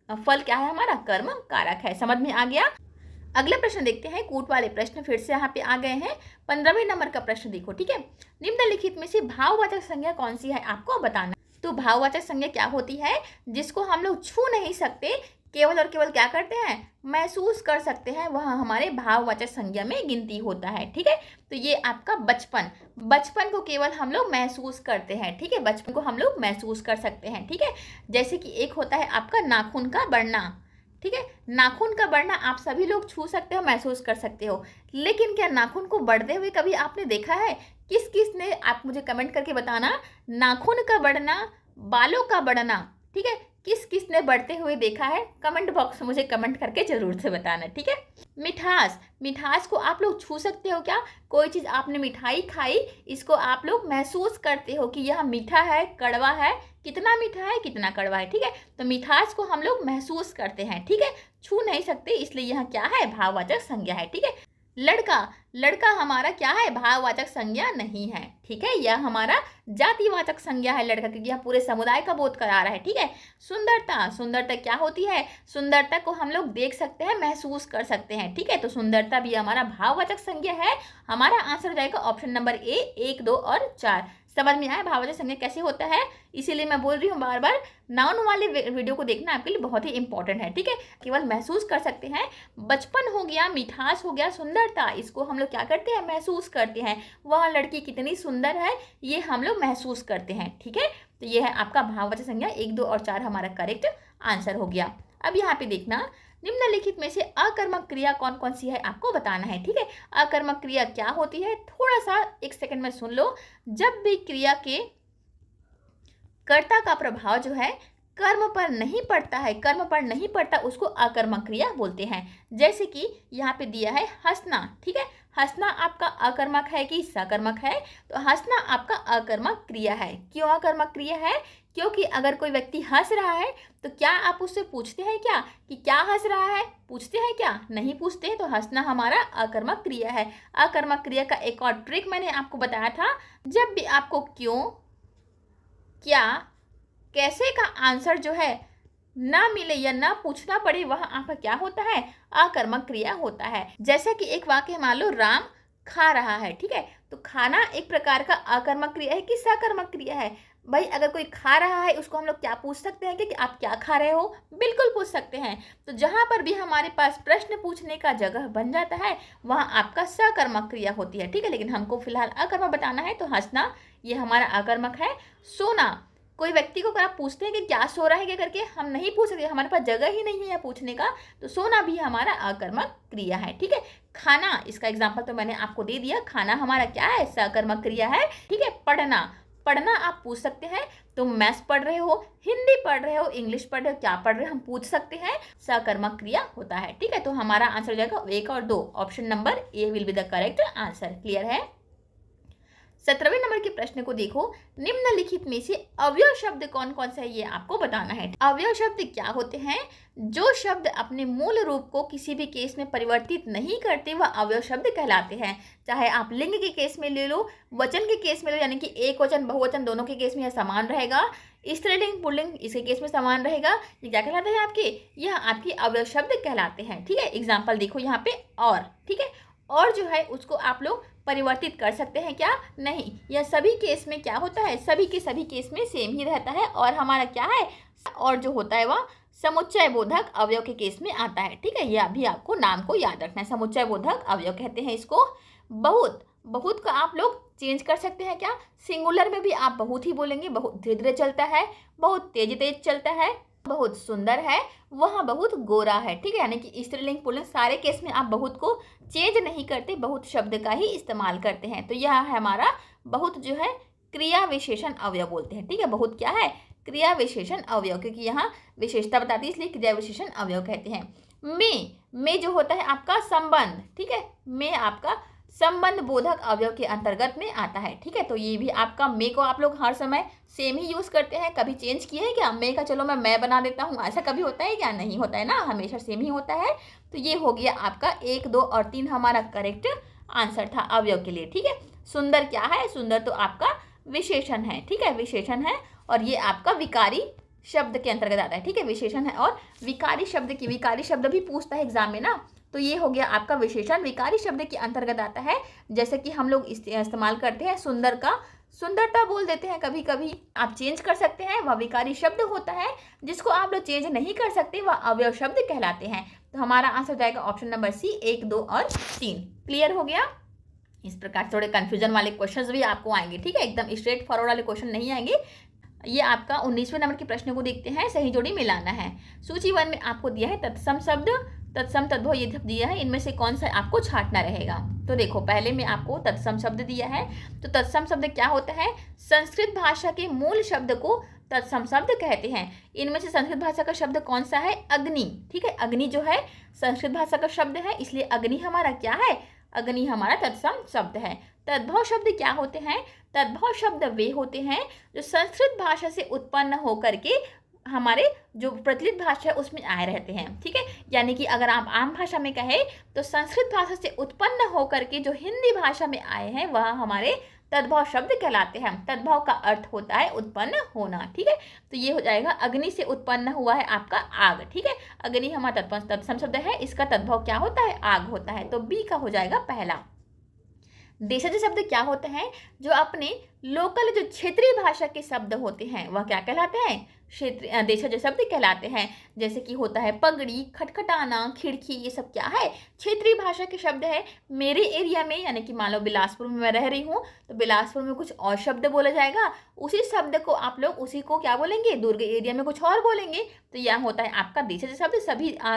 फल क्या है हमारा? कर्म कारक है। समझ में आ गया? अगले प्रश्न देखते हैं, कूट वाले प्रश्न फिर से यहाँ पे आ गए हैं। 15वें नंबर का प्रश्न देखो, ठीक है। निम्नलिखित में से भाववाचक संज्ञा कौन सी है आपको बताना। तो भाववाचक संज्ञा क्या होती है? जिसको हम लोग छू नहीं सकते, केवल और केवल क्या करते हैं, महसूस कर सकते हैं, वह हमारे भाववाचक संज्ञा में गिनती होता है। ठीक है, तो ये आपका बचपन, बचपन को केवल हम लोग महसूस करते हैं। ठीक है, बचपन को हम लोग महसूस कर सकते हैं। ठीक है, जैसे कि एक होता है आपका नाखून का बढ़ना। ठीक है, नाखून का बढ़ना आप सभी लोग छू सकते हो, महसूस कर सकते हो, लेकिन क्या नाखून को बढ़ते हुए कभी आपने देखा है? किस किस ने, आप मुझे कमेंट करके बताना, नाखून का बढ़ना, बालों का बढ़ना, ठीक है, किस किस ने बढ़ते हुए देखा है? कमेंट बॉक्स में मुझे कमेंट करके जरूर से बताना। ठीक है, मिठास, मिठास को आप लोग छू सकते हो क्या? कोई चीज़ आपने मिठाई खाई, इसको आप लोग महसूस करते हो कि यह मीठा है, कड़वा है, कितना मीठा है, कितना कड़वा है। ठीक है, तो मिठास को हम लोग महसूस करते हैं। ठीक है, छू नहीं सकते, इसलिए यह क्या है, भाववाचक संज्ञा है। ठीक है, लड़का, लड़का हमारा क्या है, भाववाचक संज्ञा नहीं है। ठीक है, यह हमारा जातिवाचक संज्ञा है लड़का, क्योंकि यह पूरे समुदाय का बोध करा रहा है। ठीक है, सुंदरता, सुंदरता क्या होती है? सुंदरता को हम लोग देख सकते हैं, महसूस कर सकते हैं। ठीक है, तो सुंदरता भी हमारा भाववाचक संज्ञा है। हमारा आंसर हो जाएगा ऑप्शन नंबर ए, 1, 2 और 4। समझ में आया भाववाचक संज्ञा कैसे होता है? इसीलिए मैं बोल रही हूँ बार बार, नाउन वाले वीडियो को देखना आपके लिए बहुत ही इंपॉर्टेंट है। ठीक है, केवल महसूस कर सकते हैं। बचपन हो गया, मिठास हो गया, सुंदरता, इसको हम लोग क्या करते हैं, महसूस करते हैं। वह लड़की कितनी सुंदर है, ये हम लोग महसूस करते हैं। ठीक है, तो ये है आपका भाववाचक संज्ञा, 1, 2 और 4 हमारा करेक्ट आंसर हो गया। अब यहाँ पे देखना, निम्नलिखित में से अकर्मक क्रिया कौन कौन सी है, आपको बताना है। ठीक है, अकर्मक क्रिया क्या होती है, थोड़ा सा 1 सेकंड में सुन लो। जब भी क्रिया के कर्ता का प्रभाव जो है कर्म पर नहीं पड़ता है, कर्म पर नहीं पड़ता, उसको अकर्मक क्रिया बोलते हैं। जैसे कि यहाँ पे दिया है हंसना। ठीक है, हंसना आपका अकर्मक है कि सकर्मक है? तो हंसना आपका अकर्मक क्रिया है। क्यों अकर्मक क्रिया है? क्योंकि अगर कोई व्यक्ति हंस रहा है तो क्या आप उससे पूछते हैं क्या कि क्या हंस रहा है? पूछते हैं क्या? नहीं पूछते हैं। तो हंसना हमारा अकर्मक क्रिया है। अकर्मक क्रिया का एक और ट्रिक मैंने आपको बताया था, जब भी आपको क्यों, क्या, कैसे का आंसर जो है ना मिले या ना पूछना पड़े, वह आपका क्या होता है, अकर्मक क्रिया होता है। जैसे कि एक वाक्य मान लो, राम खा रहा है। ठीक है, तो खाना एक प्रकार का अकर्मक क्रिया है कि सकर्मक क्रिया है? भाई अगर कोई खा रहा है उसको हम लोग क्या पूछ सकते हैं कि आप क्या खा रहे हो? बिल्कुल पूछ सकते हैं। तो जहाँ पर भी हमारे पास प्रश्न पूछने का जगह बन जाता है, वहाँ आपका सकर्मक क्रिया होती है। ठीक है, लेकिन हमको फिलहाल अकर्मक बताना है, तो हंसना ये हमारा अकर्मक है। सोना, कोई व्यक्ति को अगर आप पूछते हैं कि क्या सो रहा है क्या करके, हम नहीं पूछ सकते, हमारे पास जगह ही नहीं है पूछने का, तो सोना भी हमारा अकर्मक क्रिया है। ठीक है, खाना, इसका एग्जांपल तो मैंने आपको दे दिया, खाना हमारा क्या है, सकर्मक क्रिया है। ठीक है, पढ़ना, पढ़ना आप पूछ सकते हैं, तुम मैथ्स पढ़ रहे हो, हिंदी पढ़ रहे हो, इंग्लिश पढ़ रहे हो, क्या पढ़ रहे हो, हम पूछ सकते हैं, सकर्मक क्रिया होता है। ठीक है, तो हमारा आंसर हो जाएगा 1 और 2, option number A will be the correct answer. Clear है? 17वें नंबर के प्रश्न को देखो, निम्नलिखित में से अवयव शब्द कौन कौन सा है, ये आपको बताना है। अवयव शब्द क्या होते हैं? जो शब्द अपने मूल रूप को किसी भी केस में परिवर्तित नहीं करते, वह अवयव शब्द कहलाते हैं। चाहे आप लिंग के केस में ले लो, वचन के केस में लो, यानी कि एक वचन बहुवचन दोनों के केस में यह समान रहेगा, स्त्रीलिंग पुल्लिंग इसके केस में समान रहेगा। ये क्या कहलाते हैं आपके? यह आपके अवयव शब्द कहलाते हैं। ठीक है, एग्जाम्पल देखो यहाँ पे, और, ठीक है, और जो है उसको आप लोग परिवर्तित कर सकते हैं क्या? नहीं, यह सभी केस में क्या होता है, सभी के सभी केस में सेम ही रहता है। और हमारा क्या है, और जो होता है वह समुच्चय बोधक अवयव के केस में आता है। ठीक है, यह अभी आपको नाम को याद रखना है, समुच्चय बोधक अवयव कहते हैं इसको। बहुत, बहुत का आप लोग चेंज कर सकते हैं क्या? सिंगुलर में भी आप बहुत ही बोलेंगे, बहुत धीरे धीरे चलता है, बहुत तेज तेज चलता है, बहुत सुंदर है, वह बहुत गोरा है। ठीक है, यानी कि स्त्रीलिंग पुल्लिंग सारे केस में आप बहुत को चेंज नहीं करते, बहुत शब्द का ही इस्तेमाल करते हैं। तो यह है हमारा बहुत जो है क्रिया विशेषण अवयव बोलते हैं। ठीक है, बहुत क्या है, क्रिया विशेषण अवयव, क्योंकि यहाँ विशेषता बताती है इसलिए क्रिया विशेषण अवयव कहते हैं। में जो होता है आपका संबंध। ठीक है, में आपका संबंध बोधक अवयव के अंतर्गत में आता है। ठीक है, तो ये भी आपका मे को आप लोग हर समय सेम ही यूज करते हैं, कभी चेंज किए हैं क्या? मे का चलो मैं बना देता हूँ, ऐसा कभी होता है क्या? नहीं होता है ना, हमेशा सेम ही होता है। तो ये हो गया आपका 1, 2 और 3 हमारा करेक्ट आंसर था अवयव के लिए। ठीक है, सुंदर क्या है? सुंदर तो आपका विशेषण है। ठीक है, विशेषण है, और ये आपका विकारी शब्द के अंतर्गत आता है। ठीक है, विशेषण है और विकारी शब्द की, विकारी शब्द भी पूछता है एग्जाम में ना, तो ये हो गया आपका विशेषण, विकारी शब्द के अंतर्गत आता है। जैसे कि हम लोग इस्तेमाल करते हैं सुंदर का सुंदरता बोल देते हैं कभी कभी, आप चेंज कर सकते हैं। वह विकारी शब्द होता है जिसको आप लोग चेंज नहीं कर सकते, वह अवयव शब्द कहलाते हैं। तो हमारा आंसर हो जाएगा ऑप्शन नंबर सी, 1, 2 और 3। क्लियर हो गया। इस प्रकार थोड़े कंफ्यूजन वाले क्वेश्चंस भी आपको आएंगे, ठीक है, एकदम स्ट्रेट फॉरवर्ड वाले क्वेश्चन नहीं आएंगे। ये आपका 19वें नंबर के प्रश्न को देखते हैं, सही जोड़ी मिलाना है। सूची 1 में आपको दिया है तत्सम शब्द, तत्सम, तद्भव ये दिया है, इनमें से कौन सा आपको छांटना रहेगा। तो देखो पहले में आपको तत्सम शब्द दिया है, तो तत्सम शब्द क्या होता है, संस्कृत भाषा के मूल शब्द को तत्सम शब्द कहते हैं। इनमें से संस्कृत भाषा का शब्द कौन सा है, अग्नि, ठीक है, अग्नि जो है संस्कृत भाषा का शब्द है, इसलिए अग्नि हमारा क्या है, अग्नि हमारा तत्सम शब्द है। तद्भव शब्द क्या होते हैं, तद्भव शब्द वे होते हैं जो संस्कृत भाषा से उत्पन्न होकर के हमारे जो प्रचलित भाषा है उसमें आए रहते हैं, ठीक है। यानी कि अगर आप आम भाषा में कहें तो संस्कृत भाषा से उत्पन्न होकर के जो हिंदी भाषा में आए हैं वह हमारे तद्भव शब्द कहलाते हैं। तद्भव का अर्थ होता है उत्पन्न होना, ठीक है। तो ये हो जाएगा अग्नि से उत्पन्न हुआ है आपका आग, ठीक है। अग्नि हमारा तत्सम शब्द है, इसका तद्भव क्या होता है, आग होता है। तो बी का हो जाएगा पहला। देशज शब्द क्या होते हैं, जो अपने लोकल जो क्षेत्रीय भाषा के शब्द होते हैं वह क्या कहलाते हैं, क्षेत्रीय देशज शब्द कहलाते हैं। जैसे कि होता है पगड़ी, खटखटाना, खिड़की, ये सब क्या है, क्षेत्रीय भाषा के शब्द है। मेरे एरिया में यानी कि मान लो बिलासपुर में मैं रह रही हूँ तो बिलासपुर में कुछ और शब्द बोला जाएगा, उसी शब्द को आप लोग उसी को क्या बोलेंगे, दुर्ग एरिया में कुछ और बोलेंगे। तो यह होता है आपका देशज शब्द,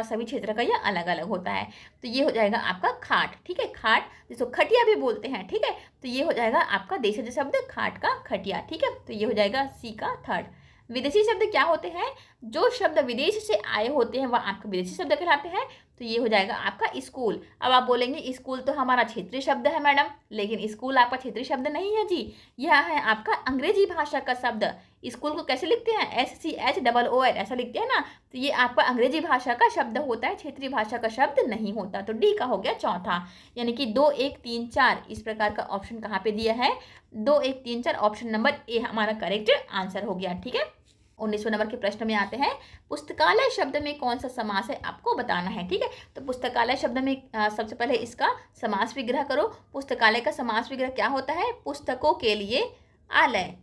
सभी क्षेत्र का यह अलग अलग होता है। तो ये हो जाएगा आपका खाट, ठीक है, खाट जिसको खटिया भी बोलते हैं, ठीक है। तो ये हो जाएगा आपका देशज शब्द खाट का खटिया, ठीक है। तो ये हो जाएगा सी का थर्ड। विदेशी शब्द क्या होते हैं, जो शब्द विदेश से आए होते हैं वह आपका विदेशी शब्द कहलाते हैं। तो ये हो जाएगा आपका स्कूल। अब आप बोलेंगे स्कूल तो हमारा क्षेत्रीय शब्द है मैडम, लेकिन स्कूल आपका क्षेत्रीय शब्द नहीं है जी, यह है आपका अंग्रेजी भाषा का शब्द। स्कूल को कैसे लिखते हैं, SCHOOL ऐसा लिखते हैं ना, तो ये आपका अंग्रेजी भाषा का शब्द होता है, क्षेत्रीय भाषा का शब्द नहीं होता। तो डी का हो गया चौथा, यानी कि 2, 1, 3, 4 इस प्रकार का ऑप्शन कहाँ पे दिया है, 2, 1, 3, 4 ऑप्शन नंबर ए हमारा करेक्ट आंसर हो गया, ठीक है। 19वें नंबर के प्रश्न में आते हैं, पुस्तकालय शब्द में कौन सा समास है आपको बताना है, ठीक है। तो पुस्तकालय शब्द में सबसे पहले इसका समास विग्रह करो। पुस्तकालय का समास विग्रह क्या होता है, पुस्तकों के लिए आलय,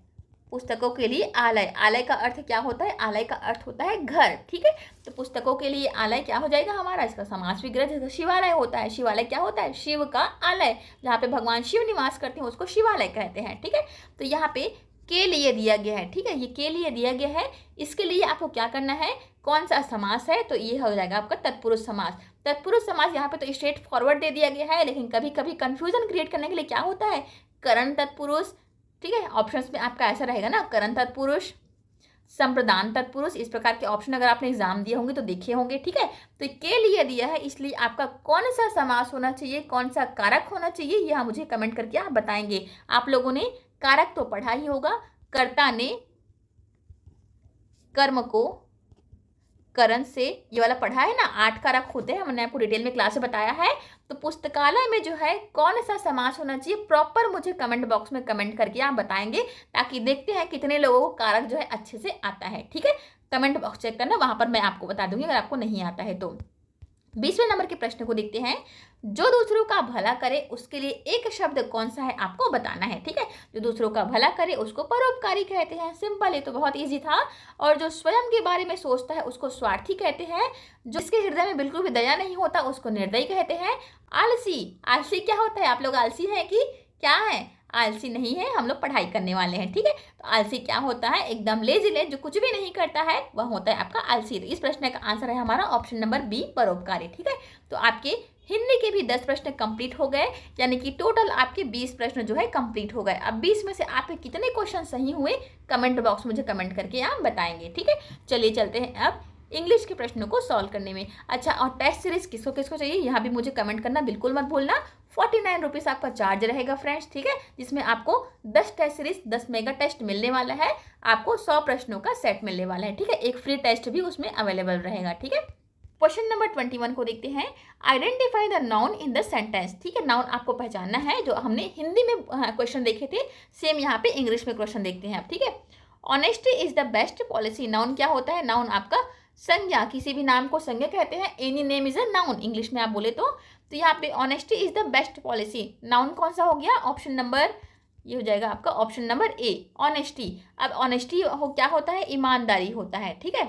पुस्तकों के लिए आलय। आलय का अर्थ क्या होता है, आलय का अर्थ होता है घर, ठीक है। तो पुस्तकों के लिए आलय क्या हो जाएगा हमारा, इसका समास विग्रह। जैसे शिवालय होता है, शिवालय क्या होता है, शिव का आलय, जहाँ पे भगवान शिव निवास करते हैं उसको शिवालय कहते हैं, ठीक है। तो यहाँ पे के लिए दिया गया है, ठीक है, ये के लिए दिया गया है। इसके लिए आपको क्या करना है, कौन सा समास है, तो ये हो जाएगा आपका तत्पुरुष समास। तत्पुरुष समास यहाँ पे तो स्ट्रेट फॉरवर्ड दे दिया गया है, लेकिन कभी कभी कंफ्यूजन क्रिएट करने के लिए क्या होता है, करण तत्पुरुष, ठीक है। ऑप्शंस में आपका ऐसा रहेगा ना, करण तत्पुरुष, संप्रदान तत्पुरुष, इस प्रकार के ऑप्शन अगर आपने एग्जाम दिए होंगे तो देखे होंगे, ठीक है। तो के लिए दिया है, इसलिए आपका कौन सा समास होना चाहिए, कौन सा कारक होना चाहिए, यह मुझे कमेंट करके आप बताएंगे। आप लोगों ने कारक तो पढ़ा ही होगा, कर्ता ने कर्म को करण से, ये वाला पढ़ा है ना, 8 कारक होते हैं, हमने आपको डिटेल में क्लास में बताया है। तो पुस्तकालय में जो है कौन सा समास होना चाहिए प्रॉपर, मुझे कमेंट बॉक्स में कमेंट करके आप बताएंगे, ताकि देखते हैं कितने लोगों को कारक जो है अच्छे से आता है, ठीक है। कमेंट बॉक्स चेक करना, वहां पर मैं आपको बता दूंगी अगर आपको नहीं आता है तो। 20वें नंबर के प्रश्न को देखते हैं, जो दूसरों का भला करे उसके लिए एक शब्द कौन सा है आपको बताना है, ठीक है। जो दूसरों का भला करे उसको परोपकारी कहते हैं, सिंपल, ये तो बहुत इजी था। और जो स्वयं के बारे में सोचता है उसको स्वार्थी कहते हैं। जो इसके हृदय में बिल्कुल भी दया नहीं होता उसको निर्दयी कहते हैं। आलसी, आलसी क्या होता है, आप लोग आलसी हैं कि क्या है, आलसी नहीं है, हम लोग पढ़ाई करने वाले हैं, ठीक है। तो आलसी क्या होता है, एकदम लेजीलेस, जो कुछ भी नहीं करता है वह होता है आपका आलसी। तो इस प्रश्न का आंसर है हमारा ऑप्शन नंबर बी, परोपकारी, ठीक है। तो आपके हिंदी के भी 10 प्रश्न कंप्लीट हो गए, यानी कि टोटल आपके 20 प्रश्न जो है कंप्लीट हो गए। अब 20 में से आपके कितने क्वेश्चन सही हुए कमेंट बॉक्स मुझे कमेंट करके आप बताएंगे, ठीक है। चलिए चलते हैं अब इंग्लिश के प्रश्नों को सॉल्व करने में। अच्छा, और टेस्ट सीरीज किसको किसको चाहिए यहाँ भी मुझे कमेंट करना बिल्कुल मत भूलना। 49 रुपीज़ आपका चार्ज रहेगा फ्रेंड्स, ठीक है, जिसमें आपको 10 टेस्ट सीरीज 10 मेगा टेस्ट मिलने वाला है, आपको 100 प्रश्नों का सेट मिलने वाला है, ठीक है। एक फ्री टेस्ट भी उसमें अवेलेबल रहेगा, ठीक है। क्वेश्चन नंबर 21 को देखते हैं, identify the noun in the sentence, ठीक है। नाउन आपको पहचानना है, जो हमने हिंदी में क्वेश्चन देखे थे सेम यहाँ पे इंग्लिश में क्वेश्चन देखते हैं आप, ठीक है। Honesty is the best policy, noun क्या होता है, नाउन आपका संज्ञा, किसी भी नाम को संज्ञा कहते हैं। Any name is a noun English में आप बोले तो यहाँ पे honesty is the best policy, noun कौन सा हो गया, ऑप्शन नंबर ये हो जाएगा आपका ऑप्शन नंबर ए, ऑनेस्टी। अब ऑनेस्टी क्या होता है, ईमानदारी होता है, ठीक है।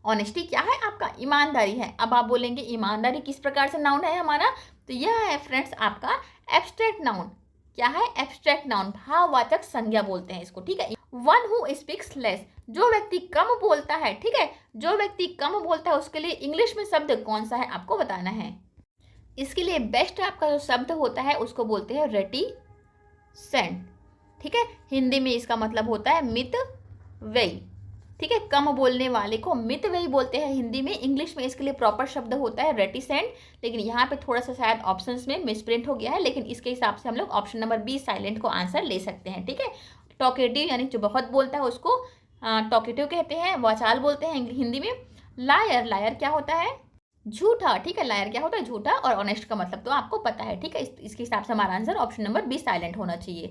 ऑनेस्टी क्या है आपका, ईमानदारी है। अब आप बोलेंगे ईमानदारी किस प्रकार से नाउन है हमारा, तो यह है फ्रेंड्स आपका एब्स्ट्रैक्ट नाउन। क्या है, एब्स्ट्रैक्ट नाउन, भाववाचक संज्ञा बोलते हैं इसको, ठीक है। वन हु स्पीक्स लेस, जो व्यक्ति कम बोलता है, ठीक है, जो व्यक्ति कम बोलता है उसके लिए इंग्लिश में शब्द कौन सा है आपको बताना है। इसके लिए बेस्ट आपका जो शब्द होता है उसको बोलते हैं रेटिसेंट, ठीक है। हिंदी में इसका मतलब होता है मितव्ययी, ठीक है। कम बोलने वाले को मितव्ययी बोलते हैं हिंदी में। इंग्लिश में इसके लिए प्रॉपर शब्द होता है रेटिसेंट, लेकिन यहाँ पे थोड़ा सा शायद ऑप्शंस में मिसप्रिंट हो गया है, लेकिन इसके हिसाब से हम लोग ऑप्शन नंबर बी साइलेंट को आंसर ले सकते हैं, ठीक है। टॉकेटिव यानी जो बहुत बोलता है उसको टॉकेटिव कहते हैं, वाचाल बोलते हैं हिंदी में। लायर, लायर क्या होता है, झूठा, ठीक है। लायर क्या होता है, झूठा। और ऑनेस्ट का मतलब तो आपको पता है, ठीक है। इसके हिसाब से हमारा answer option number B silent होना चाहिए।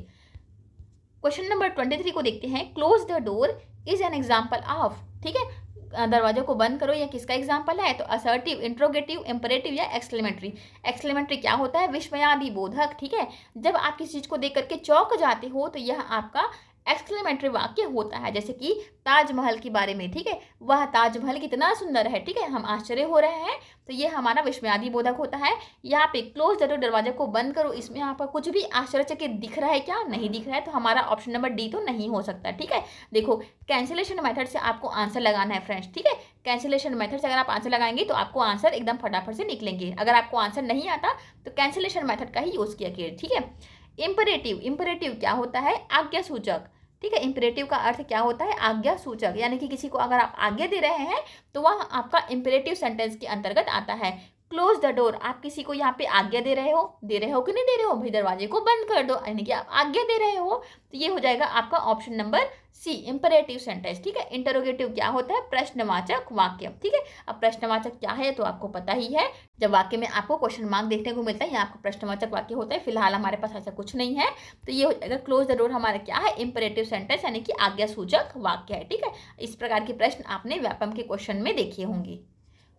क्वेश्चन नंबर 23 को देखते हैं। Close the door is an example of, ठीक है, दरवाजे को बंद करो, यह किसका एग्जाम्पल है, तो असर्टिव, इंट्रोगेटिव, इंपरेटिव या एक्सक्लेमेटरी। एक्सक्लेमेटरी क्या होता है, विस्मयादि बोधक, ठीक है। जब आप किसी चीज को देख करके चौंक जाते हो तो यह आपका एक्सक्लेमेटरी वाक्य होता है। जैसे कि ताजमहल के बारे में, ठीक है, वह ताजमहल कितना सुंदर है, ठीक है, हम आश्चर्य हो रहे हैं, तो ये हमारा विस्मयादि बोधक होता है। यहाँ पे क्लोज द डोर, दरवाजे को बंद करो, इसमें यहाँ पर कुछ भी आश्चर्यचकित दिख रहा है क्या, नहीं दिख रहा है, तो हमारा ऑप्शन नंबर डी तो नहीं हो सकता, ठीक है। देखो कैंसिलेशन मेथड से आपको आंसर लगाना है फ्रेंड्स, ठीक है। कैंसिलेशन मेथड से अगर आप आंसर लगाएंगे तो आपको आंसर एकदम फटाफट से निकलेंगे। अगर आपको आंसर नहीं आता तो कैंसिलेशन मेथड का ही यूज किया कीजिए, ठीक है। इंपरेटिव, इंपरेटिव क्या होता है, आज्ञा सूचक, ठीक है। इंपरेटिव का अर्थ क्या होता है, आज्ञा सूचक, यानी कि किसी को अगर आप आज्ञा दे रहे हैं तो वह आपका इंपरेटिव सेंटेंस के अंतर्गत आता है। क्लोज द डोर, आप किसी को यहाँ पे आज्ञा दे रहे हो कि नहीं दे रहे हो, भाई दरवाजे को बंद कर दो, यानी कि आप आज्ञा दे रहे हो, तो ये हो जाएगा आपका option number C, imperative sentence, ठीक है। इंटरोगेटिव क्या होता है, प्रश्नवाचक वाक्य, ठीक है। अब प्रश्नवाचक क्या है तो आपको पता ही है, जब वाक्य में आपको क्वेश्चन मार्क देखने को मिलता है या आपको प्रश्नवाचक वाक्य होता है। फिलहाल हमारे पास ऐसा कुछ नहीं है, तो ये हो जाएगा क्लोज द डोर हमारा क्या है, इंपरेटिव सेंटेंस, यानी कि आज्ञा सूचक वाक्य है, ठीक है। इस प्रकार के प्रश्न आपने व्यापम के क्वेश्चन में देखे होंगे।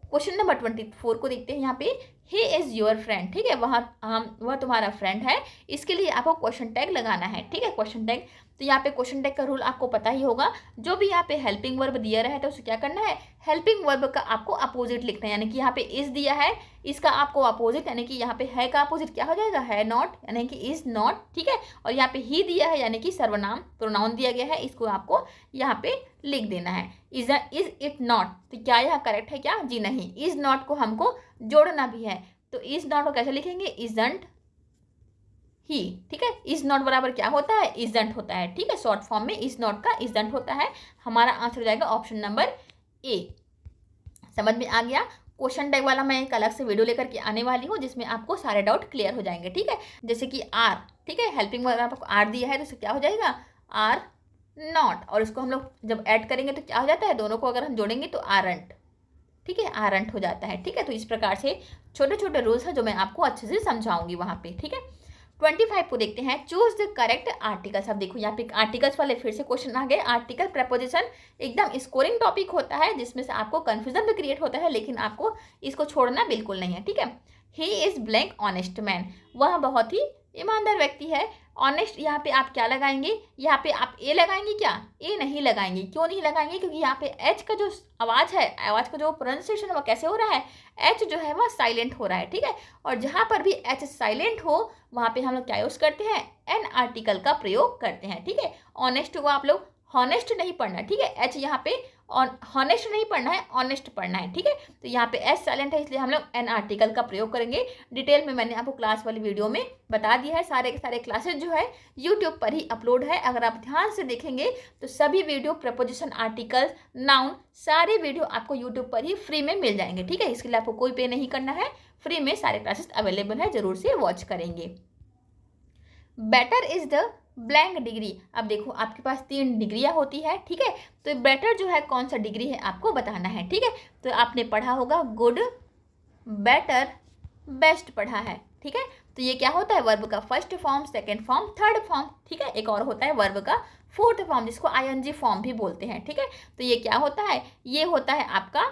क्वेश्चन नंबर 24 को देखते हैं। यहाँ पे ही इज़ योर फ्रेंड, ठीक है, वह तुम्हारा फ्रेंड है, इसके लिए आपको क्वेश्चन टैग लगाना है, ठीक है। क्वेश्चन टैग, तो यहाँ पे क्वेश्चन टैग का रूल आपको पता ही होगा। जो भी यहाँ पे हेल्पिंग वर्ब दिया रहा है तो उसे क्या करना है, हेल्पिंग वर्ब का आपको अपोजिट लिखना है। यानी कि यहाँ पे इज दिया है, इसका आपको अपोजिट, यानी कि यहाँ पे है का अपोजिट क्या हो जाएगा, है नॉट, यानी कि इज नॉट, ठीक है। और यहाँ पे ही दिया है, यानी कि सर्वनाम प्रोनाउन दिया गया है, इसको आपको यहाँ पे लिख देना है। इज इट नॉट, तो क्या यह करेक्ट है क्या, जी नहीं। इज नॉट को हमको जोड़ना भी है, तो इज नॉट को कैसे लिखेंगे, इजंट ही, ठीक है। इज नॉट बराबर क्या होता है, इजंट होता है, ठीक है। शॉर्ट फॉर्म में इज नॉट का इजंट होता है। हमारा आंसर हो जाएगा ऑप्शन नंबर ए। समझ में आ गया। क्वेश्चन टैग वाला मैं एक अलग से वीडियो लेकर के आने वाली हूँ जिसमें आपको सारे डाउट क्लियर हो जाएंगे, ठीक है। जैसे कि आर, ठीक है, हेल्पिंग वर्ब आपको आर दिया है तो इससे क्या हो जाएगा, आर नॉट, और इसको हम लोग जब ऐड करेंगे तो क्या हो जाता है, दोनों को अगर हम जोड़ेंगे तो आरंट, ठीक है, आरंट हो जाता है, ठीक है। तो इस प्रकार से छोटे छोटे रूल्स हैं जो मैं आपको अच्छे से समझाऊंगी वहाँ पे, ठीक है। 25 को देखते हैं। Choose the correct articles. अब देखो यहाँ पे आर्टिकल्स वाले फिर से क्वेश्चन आ गए। आर्टिकल प्रपोजिशन एकदम स्कोरिंग टॉपिक होता है जिसमें से आपको कंफ्यूजन भी क्रिएट होता है, लेकिन आपको इसको छोड़ना बिल्कुल नहीं है, ठीक है। He is blank honest man, वह बहुत ही ईमानदार व्यक्ति है। ऑनेस्ट यहाँ पे आप क्या लगाएंगे, यहाँ पे आप ए लगाएंगे क्या, ए नहीं लगाएंगे। क्यों नहीं लगाएंगे, क्योंकि यहाँ पे एच का जो आवाज़ है, आवाज़ का जो प्रोनाउंसिएशन है वो कैसे हो रहा है, एच जो है वह साइलेंट हो रहा है, ठीक है। और जहाँ पर भी एच साइलेंट हो वहाँ पे हम लोग क्या यूज़ करते हैं, एन आर्टिकल का प्रयोग करते हैं, ठीक है। ऑनेस्ट को आप लोग हॉनेस्ट नहीं पढ़ना, ठीक है। एच यहाँ पे हॉनेस्ट नहीं पढ़ना है, ऑनेस्ट पढ़ना है, ठीक है। तो यहाँ पे एस साइलेंट है इसलिए हम लोग एन आर्टिकल का प्रयोग करेंगे। डिटेल में मैंने आपको क्लास वाली वीडियो में बता दिया है। सारे के सारे क्लासेज जो है यूट्यूब पर ही अपलोड है। अगर आप ध्यान से देखेंगे तो सभी वीडियो प्रपोजिशन, आर्टिकल्स, नाउन, सारे वीडियो आपको यूट्यूब पर ही फ्री में मिल जाएंगे, ठीक है। इसके लिए आपको कोई पे नहीं करना है, फ्री में सारे क्लासेस अवेलेबल है, जरूर से वॉच करेंगे। Better is the blank degree. अब देखो आपके पास 3 डिग्रियां होती है, ठीक है। तो बेटर जो है कौन सा डिग्री है आपको बताना है, ठीक है। तो आपने पढ़ा होगा गुड, बेटर, बेस्ट पढ़ा है, ठीक है। तो ये क्या होता है, वर्ब का first form, second form, third form, ठीक है। एक और होता है वर्ब का फोर्थ फॉर्म जिसको आईएनजी फॉर्म भी बोलते हैं, ठीक है। तो ये क्या होता है, ये होता है आपका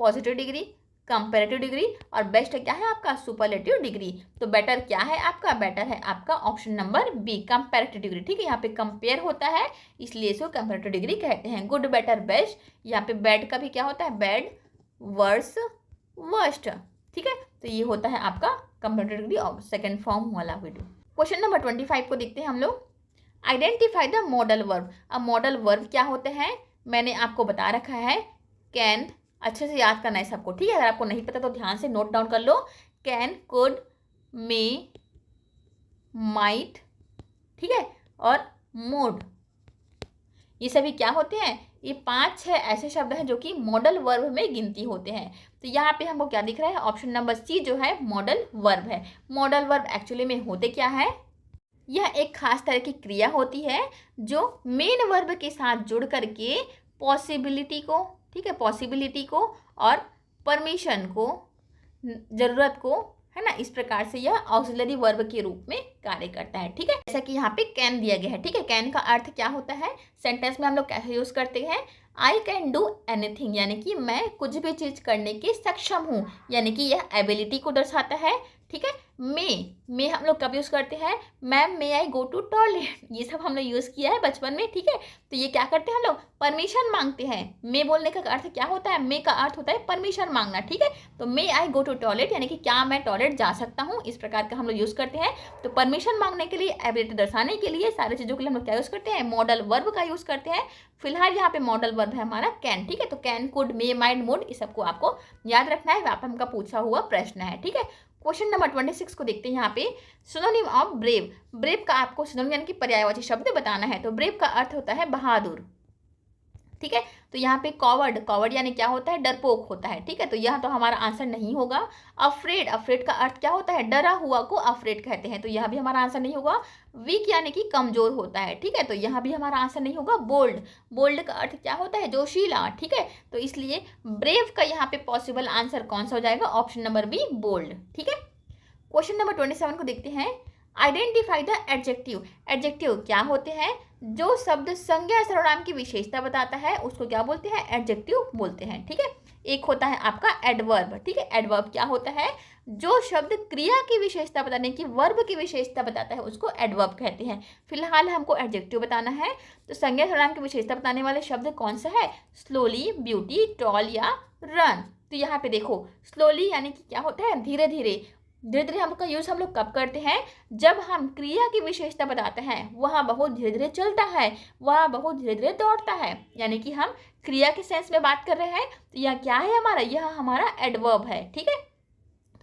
पॉजिटिव डिग्री, कंपैरेटिव डिग्री और बेस्ट क्या है आपका सुपरलेटिव डिग्री। तो बेटर क्या है आपका, बेटर है आपका option number B comparative degree. ठीक है, यहाँ पे कंपेयर होता है इसलिए इसको कंपैरेटिव डिग्री कहते हैं। गुड, बेटर, बेस्ट, यहाँ पे बैड का भी क्या होता है, बैड, वर्स, वर्स्ट। ठीक है, तो ये होता है आपका कंपैरेटिव डिग्री और सेकेंड फॉर्म वाला वीडियो। क्वेश्चन नंबर 25 को देखते हैं हम लोग। Identify the modal verb. अब मॉडल वर्ब क्या होते हैं मैंने आपको बता रखा है। कैन, अच्छे से याद करना है सबको। ठीक है, अगर आपको नहीं पता तो ध्यान से नोट डाउन कर लो। कैन, कुड, मे, माइट, ठीक है, और मोड, ये सभी क्या होते हैं, ये 5-6 ऐसे शब्द हैं जो कि मॉडल वर्ब में गिनती होते हैं। तो यहाँ पे हमको क्या दिख रहा है, ऑप्शन नंबर सी जो है मॉडल वर्ब है। मॉडल वर्ब एक्चुअली में होते क्या है, यह एक खास तरह की क्रिया होती है जो मेन वर्ब के साथ जुड़ करके पॉसिबिलिटी को, ठीक है, पॉसिबिलिटी को और परमिशन को, ज़रूरत को, है ना, इस प्रकार से यह ऑक्सिलरी वर्ब के रूप में कार्य करता है। ठीक है, जैसा कि यहाँ पे कैन दिया गया है। ठीक है, कैन का अर्थ क्या होता है, सेंटेंस में हम लोग कैसे यूज़ करते हैं, आई कैन डू एनीथिंग, यानी कि मैं कुछ भी चीज़ करने के सक्षम हूँ, यानी कि यह एबिलिटी को दर्शाता है। ठीक है, मे हम लोग कब यूज़ करते हैं, ma'am may I go to toilet, ये सब हम लोग यूज़ किया है बचपन में। ठीक है, तो ये क्या करते हैं हम लोग, परमिशन मांगते हैं। मे बोलने का अर्थ क्या होता है, मे का अर्थ होता है परमिशन मांगना। ठीक है, तो मे आई गो टू टॉयलेट यानी कि क्या मैं टॉयलेट जा सकता हूँ, इस प्रकार का हम लोग यूज़ करते हैं। तो परमिशन मांगने के लिए, एबिलिटी दर्शाने के लिए, सारी चीज़ों के लिए हम लोग क्या यूज़ करते हैं, मॉडल वर्ब का यूज़ करते हैं। फिलहाल यहाँ पे मॉडल वर्ब है हमारा कैन। ठीक है, तो can, could, may, might, mood, इस सबको आपको याद रखना है, व्यापम का पूछा हुआ प्रश्न है। ठीक है, क्वेश्चन नंबर 26 को देखते हैं। यहाँ पे सिनोनिम ऑफ ब्रेव। ब्रेव का आपको सिनोनिम यानी कि पर्यायवाची शब्द बताना है। तो ब्रेव का अर्थ होता है बहादुर। ठीक है, तो यहाँ पे कॉवर्ड, कॉवर्ड यानी क्या होता है, डरपोक होता है। ठीक है, तो यह तो हमारा आंसर नहीं होगा। अफ्रेड, अफ्रेड का अर्थ क्या होता है, डरा हुआ को अफ्रेड कहते हैं, तो यह भी हमारा आंसर नहीं होगा। वीक यानी कि कमजोर होता है। ठीक है, तो यहाँ भी हमारा आंसर नहीं होगा। बोल्ड, बोल्ड का अर्थ क्या होता है, जोशीला। ठीक है, तो इसलिए ब्रेव का यहाँ पे पॉसिबल आंसर कौन सा हो जाएगा, ऑप्शन नंबर बी बोल्ड। ठीक है, क्वेश्चन नंबर 27 को देखते हैं। Identify the adjective. एडजेक्टिव क्या होते हैं, जो शब्द संज्ञा सर्वनाम की विशेषता बताता है उसको क्या बोलते हैं, एडजेक्टिव बोलते हैं। ठीक है, एक होता है आपका एडवर्ब। ठीक है, एडवर्ब क्या होता है, जो शब्द क्रिया की विशेषता बताने की, वर्ब की विशेषता बताता है उसको एडवर्ब कहते हैं। फिलहाल हमको एडजेक्टिव बताना है, तो संज्ञा सर्वनाम की विशेषता बताने वाले शब्द कौन सा है, स्लोली, ब्यूटी, टॉल या रन। तो यहाँ पे देखो, स्लोली यानी कि क्या होता है, धीरे धीरे। धीरे धीरे हम लोग का यूज़ हम लोग कब करते हैं, जब हम क्रिया की विशेषता बताते हैं, वह बहुत धीरे धीरे चलता है, वह बहुत धीरे धीरे दौड़ता है, यानी कि हम क्रिया के सेंस में बात कर रहे हैं। तो यह क्या है हमारा, यह हमारा एडवर्ब है। ठीक है,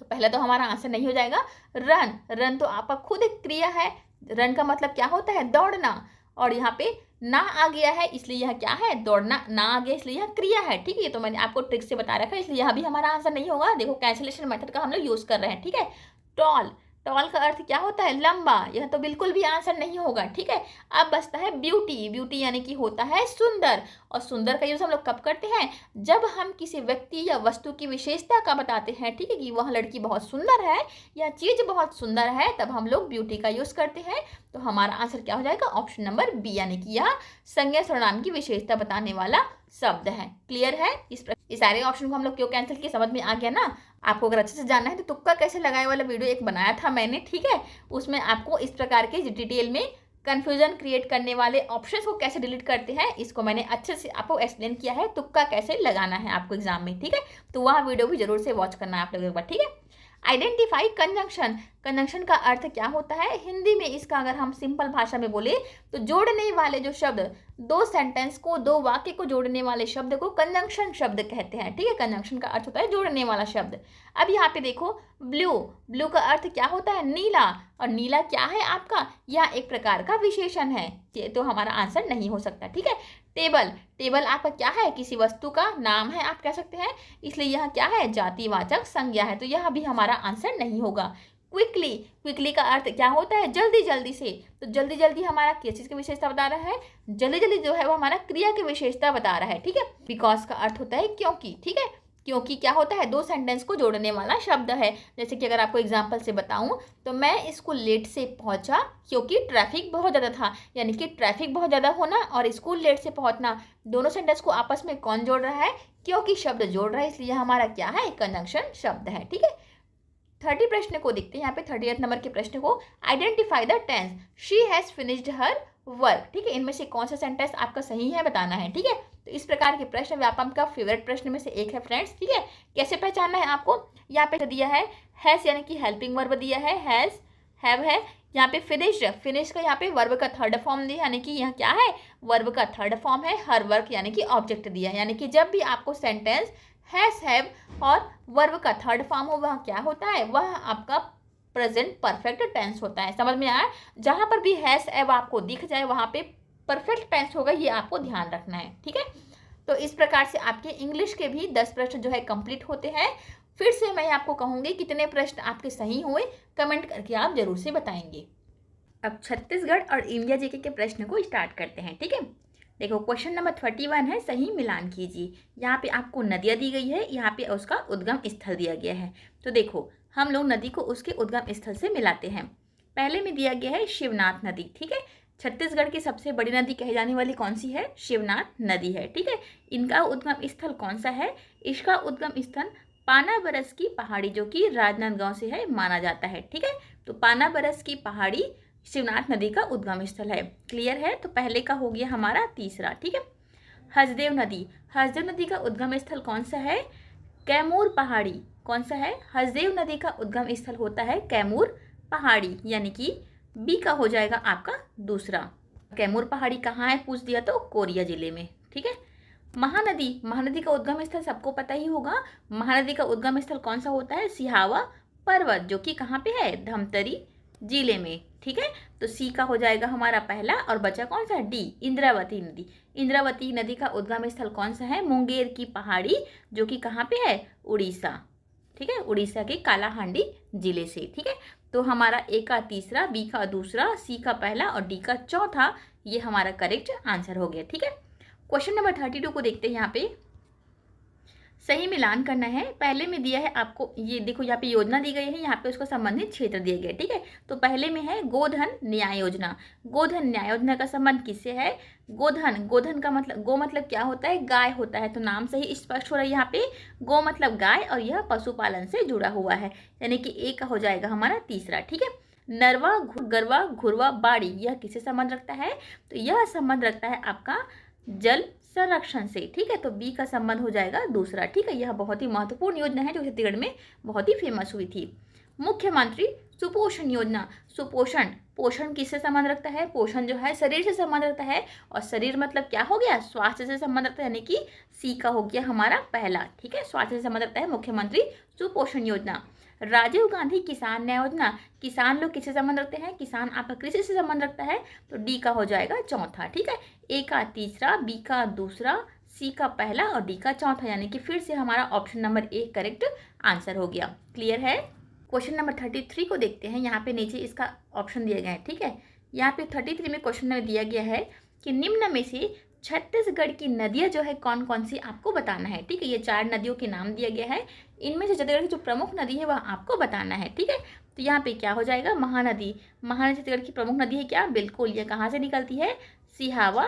तो पहले तो हमारा आंसर नहीं हो जाएगा। रन, रन तो आपका खुद एक क्रिया है। रन का मतलब क्या होता है, दौड़ना, और यहाँ पे ना आ गया है इसलिए यह क्या है, दौड़ना, ना आ गया इसलिए यह क्रिया है। ठीक है, ये तो मैंने आपको ट्रिक से बता रखा है, इसलिए यहाँ भी हमारा आंसर नहीं होगा। देखो कैंसिलेशन मेथड का हम लोग यूज़ कर रहे हैं। ठीक है, टॉल, टॉल का अर्थ क्या होता है, लंबा, यह तो बिल्कुल भी आंसर नहीं होगा। ठीक है, अब बचता है ब्यूटी। ब्यूटी यानी कि होता है सुंदर, और सुंदर का यूज़ हम लोग कब करते हैं, जब हम किसी व्यक्ति या वस्तु की विशेषता का बताते हैं। ठीक है, कि वह लड़की बहुत सुंदर है, यह चीज़ बहुत सुंदर है, तब हम लोग ब्यूटी का यूज़ करते हैं। तो हमारा आंसर क्या हो जाएगा, ऑप्शन नंबर बी, यानी कि यह संज्ञा सर्वनाम की विशेषता बताने वाला शब्द है। क्लियर है, इस सारे ऑप्शन को हम लोग क्यों कैंसिल किए, समझ में आ गया ना। आपको अगर अच्छे से जानना है तो तुक्का कैसे लगाए वाला वीडियो एक बनाया था मैंने। ठीक है, उसमें आपको इस प्रकार के डिटेल में कन्फ्यूजन क्रिएट करने वाले ऑप्शंस को कैसे डिलीट करते हैं, इसको मैंने अच्छे से आपको एक्सप्लेन किया है, तुक्का कैसे लगाना है आपको एग्जाम में। ठीक है, तो वह वीडियो भी जरूर से वॉच करना है आप लोगों एक बार। ठीक है, आइडेंटिफाई कंजंक्शन। कंजंक्शन का अर्थ क्या होता है, हिंदी में इसका अगर हम सिंपल भाषा में बोले तो जोड़ने वाले जो शब्द, दो सेंटेंस को, दो वाक्य को जोड़ने वाले शब्द को कंजंक्शन शब्द कहते हैं। ठीक है, कंजंक्शन का अर्थ होता है जोड़ने वाला शब्द। अब यहाँ पे देखो, ब्लू, ब्लू का अर्थ क्या होता है, नीला, और नीला क्या है आपका, यह एक प्रकार का विशेषण है, ये तो हमारा आंसर नहीं हो सकता। ठीक है, टेबल, टेबल आपका क्या है, किसी वस्तु का नाम है आप कह सकते हैं, इसलिए यह क्या है, जातिवाचक संज्ञा है, तो यह भी हमारा आंसर नहीं होगा। क्विकली, क्विकली का अर्थ क्या होता है, जल्दी जल्दी से, तो जल्दी जल्दी हमारा किस चीज़ की विशेषता बता रहा है, जल्दी जल्दी जो है वो हमारा क्रिया की विशेषता बता रहा है। ठीक है, बिकॉज का अर्थ होता है क्योंकि। ठीक है, क्योंकि क्या होता है, दो सेंटेंस को जोड़ने वाला शब्द है। जैसे कि अगर आपको एग्जांपल से बताऊं तो मैं स्कूल लेट से पहुंचा क्योंकि ट्रैफिक बहुत ज़्यादा था, यानी कि ट्रैफिक बहुत ज़्यादा होना और स्कूल लेट से पहुंचना, दोनों सेंटेंस को आपस में कौन जोड़ रहा है, क्योंकि शब्द जोड़ रहा है, इसलिए हमारा क्या है, कंजंक्शन शब्द है। ठीक है, 30 प्रश्न को देखते हैं यहाँ पे। 38 नंबर के प्रश्न को, identify the tense, she has finished her work. ठीक है, इनमें से कौन सा सेंटेंस आपका सही है बताना है। ठीक है, तो इस प्रकार के प्रश्न व्यापम का फेवरेट प्रश्न में से एक है फ्रेंड्स। ठीक है, कैसे पहचानना है आपको, यहाँ पे दिया है हैज़ यानी कि हेल्पिंग वर्ब दिया है, हैज़ हैव है। यहाँ पे फिनिश्ड, फिनिश का यहाँ पे वर्ब का थर्ड फॉर्म दिया, यानी कि यहाँ क्या है, वर्ब का थर्ड फॉर्म है। हर वर्क यानी कि ऑब्जेक्ट दिया है, यानी कि जब भी आपको सेंटेंस हैज़ हैव और वर्ब का थर्ड फॉर्म हो, वह क्या होता है, वह आपका प्रेजेंट परफेक्ट टेंस होता है। समझ में आया, जहाँ पर भी हैज़ हैव आपको दिख जाए वहाँ पे परफेक्ट टेंस होगा, ये आपको ध्यान रखना है। ठीक है, तो इस प्रकार से आपके इंग्लिश के भी 10 प्रश्न जो है कंप्लीट होते हैं। फिर से मैं आपको कहूँगी कितने प्रश्न आपके सही हुए, कमेंट करके आप जरूर से बताएंगे। अब छत्तीसगढ़ और इंडिया जीके के प्रश्न को स्टार्ट करते हैं। ठीक है, देखो क्वेश्चन नंबर 31 है, सही मिलान कीजिए। यहाँ पे आपको नदियाँ दी गई है, यहाँ पे उसका उद्गम स्थल दिया गया है। तो देखो हम लोग नदी को उसके उद्गम स्थल से मिलाते हैं। पहले में दिया गया है शिवनाथ नदी। ठीक है, छत्तीसगढ़ की सबसे बड़ी नदी कही जाने वाली कौन सी है, शिवनाथ नदी है। ठीक है, इनका उद्गम स्थल कौन सा है, इसका उद्गम स्थल पानाबरस की पहाड़ी जो कि राजनांदगांव से है माना जाता है। ठीक है, तो पानाबरस की पहाड़ी शिवनाथ नदी का उद्गम स्थल है। क्लियर है, तो पहले का हो गया हमारा तीसरा। ठीक है, हसदेव नदी, हसदेव नदी का उद्गम स्थल कौन सा है, कैमूर पहाड़ी। कौन सा है, हसदेव नदी का उद्गम स्थल होता है कैमूर पहाड़ी, यानी कि बी का हो जाएगा आपका दूसरा। कैमूर पहाड़ी कहाँ है पूछ दिया तो कोरिया जिले में। ठीक है, महानदी, महानदी का उद्गम स्थल सबको पता ही होगा। महानदी का उद्गम स्थल कौन सा होता है, सिहावा पर्वत, जो कि कहाँ पे है, धमतरी जिले में। ठीक है, तो सी का हो जाएगा हमारा पहला, और बचा कौन सा, डी, इंद्रावती नदी। इंद्रावती नदी का उद्गम स्थल कौन सा है, मुंगेर की पहाड़ी, जो कि कहाँ पे है, उड़ीसा। ठीक है, उड़ीसा के कालाहांडी जिले से। ठीक है, तो हमारा ए का तीसरा, बी का दूसरा, सी का पहला और डी का चौथा, ये हमारा करेक्ट आंसर हो गया। ठीक है, क्वेश्चन नंबर 32 को देखते हैं। यहाँ पे सही मिलान करना है। पहले में दिया है आपको, ये देखो यहाँ पे योजना दी गई है, यहाँ पे उसका संबंधित क्षेत्र दिया गया है। ठीक है, तो पहले में है गोधन न्याय योजना। गोधन न्याय योजना का संबंध किससे है, गोधन, गोधन का मतलब, गो मतलब क्या होता है, गाय होता है, तो नाम से ही स्पष्ट हो रहा है यहाँ पे, गो मतलब गाय, और यह पशुपालन से जुड़ा हुआ है, यानी कि ए का हो जाएगा हमारा तीसरा। ठीक है, नरवा गरवा घुरवा बाड़ी, यह किससे संबंध रखता है, तो यह संबंध रखता है आपका जल संरक्षण से। ठीक है, तो बी का संबंध हो जाएगा दूसरा। ठीक है, यह बहुत ही महत्वपूर्ण योजना है जो छत्तीसगढ़ में बहुत ही फेमस हुई थी। मुख्यमंत्री सुपोषण योजना, सुपोषण, पोषण किससे संबंध रखता है, पोषण जो है शरीर से संबंध रखता है, और शरीर मतलब क्या हो गया, स्वास्थ्य से संबंध रखता है, यानी कि सी का हो गया हमारा पहला। ठीक है, स्वास्थ्य से संबंध रखता है मुख्यमंत्री सुपोषण योजना। राजीव गांधी किसान न्याय योजना, किसान लोग किससे संबंध रखते हैं, किसान आपका कृषि से संबंध रखता है, तो डी का हो जाएगा चौथा। ठीक है, ए का तीसरा, बी का दूसरा, सी का पहला और डी का चौथा, यानी कि फिर से हमारा option number A correct answer हो गया। क्लियर है, क्वेश्चन नंबर 33 को देखते हैं। यहाँ पे नीचे इसका ऑप्शन दिया गया है। ठीक है, यहाँ पे 33 में क्वेश्चन में दिया गया है कि निम्न में से छत्तीसगढ़ की नदियाँ जो है कौन कौन सी आपको बताना है। ठीक है, ये 4 नदियों के नाम दिया गया है, इनमें से छत्तीसगढ़ की जो प्रमुख नदी है वह आपको बताना है। ठीक है, तो यहाँ पे क्या हो जाएगा, महानदी, महानदी छत्तीसगढ़ की प्रमुख नदी है क्या, बिल्कुल, ये कहाँ से निकलती है, सिहावा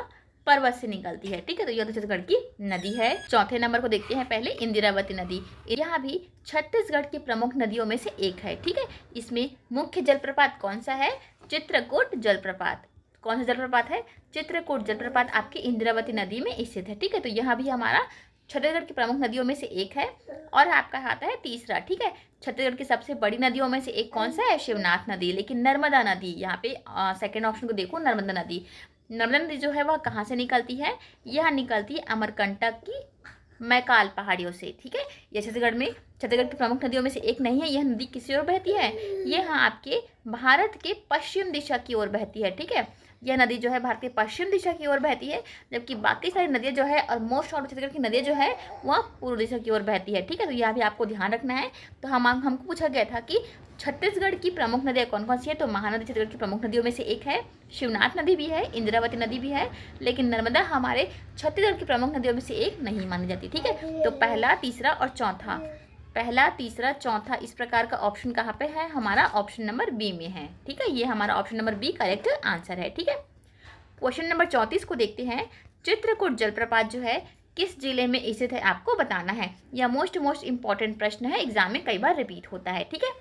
पर्वत से निकलती है। ठीक है, तो यह तो छत्तीसगढ़ की नदी है। चौथे नंबर को देखते हैं पहले, इंदिरावती नदी, यह भी छत्तीसगढ़ की प्रमुख नदियों में से एक है। ठीक है, इसमें मुख्य जलप्रपात कौन सा है, चित्रकूट जलप्रपात। कौन सा जलप्रपात है, चित्रकूट जलप्रपात आपकी इंदिरावती नदी में स्थित है। ठीक है, तो यहाँ भी हमारा छत्तीसगढ़ की प्रमुख नदियों में से एक है, और आपका आता है तीसरा। ठीक है, छत्तीसगढ़ की सबसे बड़ी नदियों में से एक कौन सा है, शिवनाथ नदी। लेकिन नर्मदा नदी, यहाँ पे सेकेंड ऑप्शन को देखो, नर्मदा नदी, नर्मदा नदी जो है वह कहाँ से निकलती है, यह निकलती है अमरकंटक की मैकाल पहाड़ियों से। ठीक है, यह छत्तीसगढ़ की प्रमुख नदियों में से एक नहीं है। यह नदी किस ओर बहती है, यह आपके भारत के पश्चिम दिशा की ओर बहती है। ठीक है, यह नदी जो है भारत के पश्चिम दिशा की ओर बहती है, जबकि बाकी सारी नदियाँ जो है और मोस्ट ऑफ छत्तीसगढ़ की नदियाँ जो है वह पूर्व दिशा की ओर बहती है। ठीक है, तो यह भी आपको ध्यान रखना है। तो हमको पूछा गया था कि छत्तीसगढ़ की प्रमुख नदियाँ कौन कौन सी है, तो महानदी छत्तीसगढ़ की प्रमुख नदियों में से एक है, शिवनाथ नदी भी है, इंद्रावती नदी भी है, लेकिन नर्मदा हमारे छत्तीसगढ़ की प्रमुख नदियों में से एक नहीं मानी जाती। ठीक है, तो पहला, तीसरा और चौथा, पहला, तीसरा, चौथा इस प्रकार का ऑप्शन कहाँ पे है, हमारा ऑप्शन नंबर बी में है। ठीक है, ये हमारा option number B correct answer है। ठीक है, क्वेश्चन नंबर 34 को देखते हैं। चित्रकूट जलप्रपात जो है किस जिले में स्थित है, आपको बताना है। यह मोस्ट इंपॉर्टेंट प्रश्न है, एग्जाम में कई बार रिपीट होता है। ठीक है,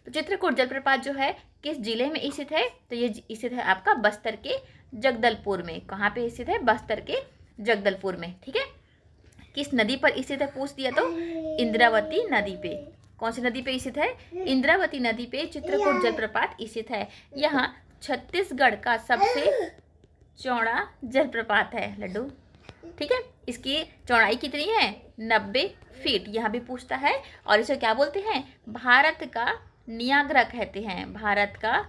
तो चित्रकूट जलप्रपात जो है किस जिले में स्थित है, तो ये स्थित है आपका बस्तर के जगदलपुर में। कहाँ पे स्थित है, बस्तर के जगदलपुर में। ठीक है, किस नदी पर स्थित है पूछ दिया तो इंद्रावती नदी पे। कौन सी नदी पे स्थित है, इंद्रावती नदी पे चित्रकूट जलप्रपात स्थित है। यहाँ छत्तीसगढ़ का सबसे चौड़ा जलप्रपात है लड्डू। ठीक है, इसकी चौड़ाई कितनी है, 90 फीट। यहाँ भी पूछता है, और इसे क्या बोलते हैं, भारत का नियाग्रा कहते हैं। भारत का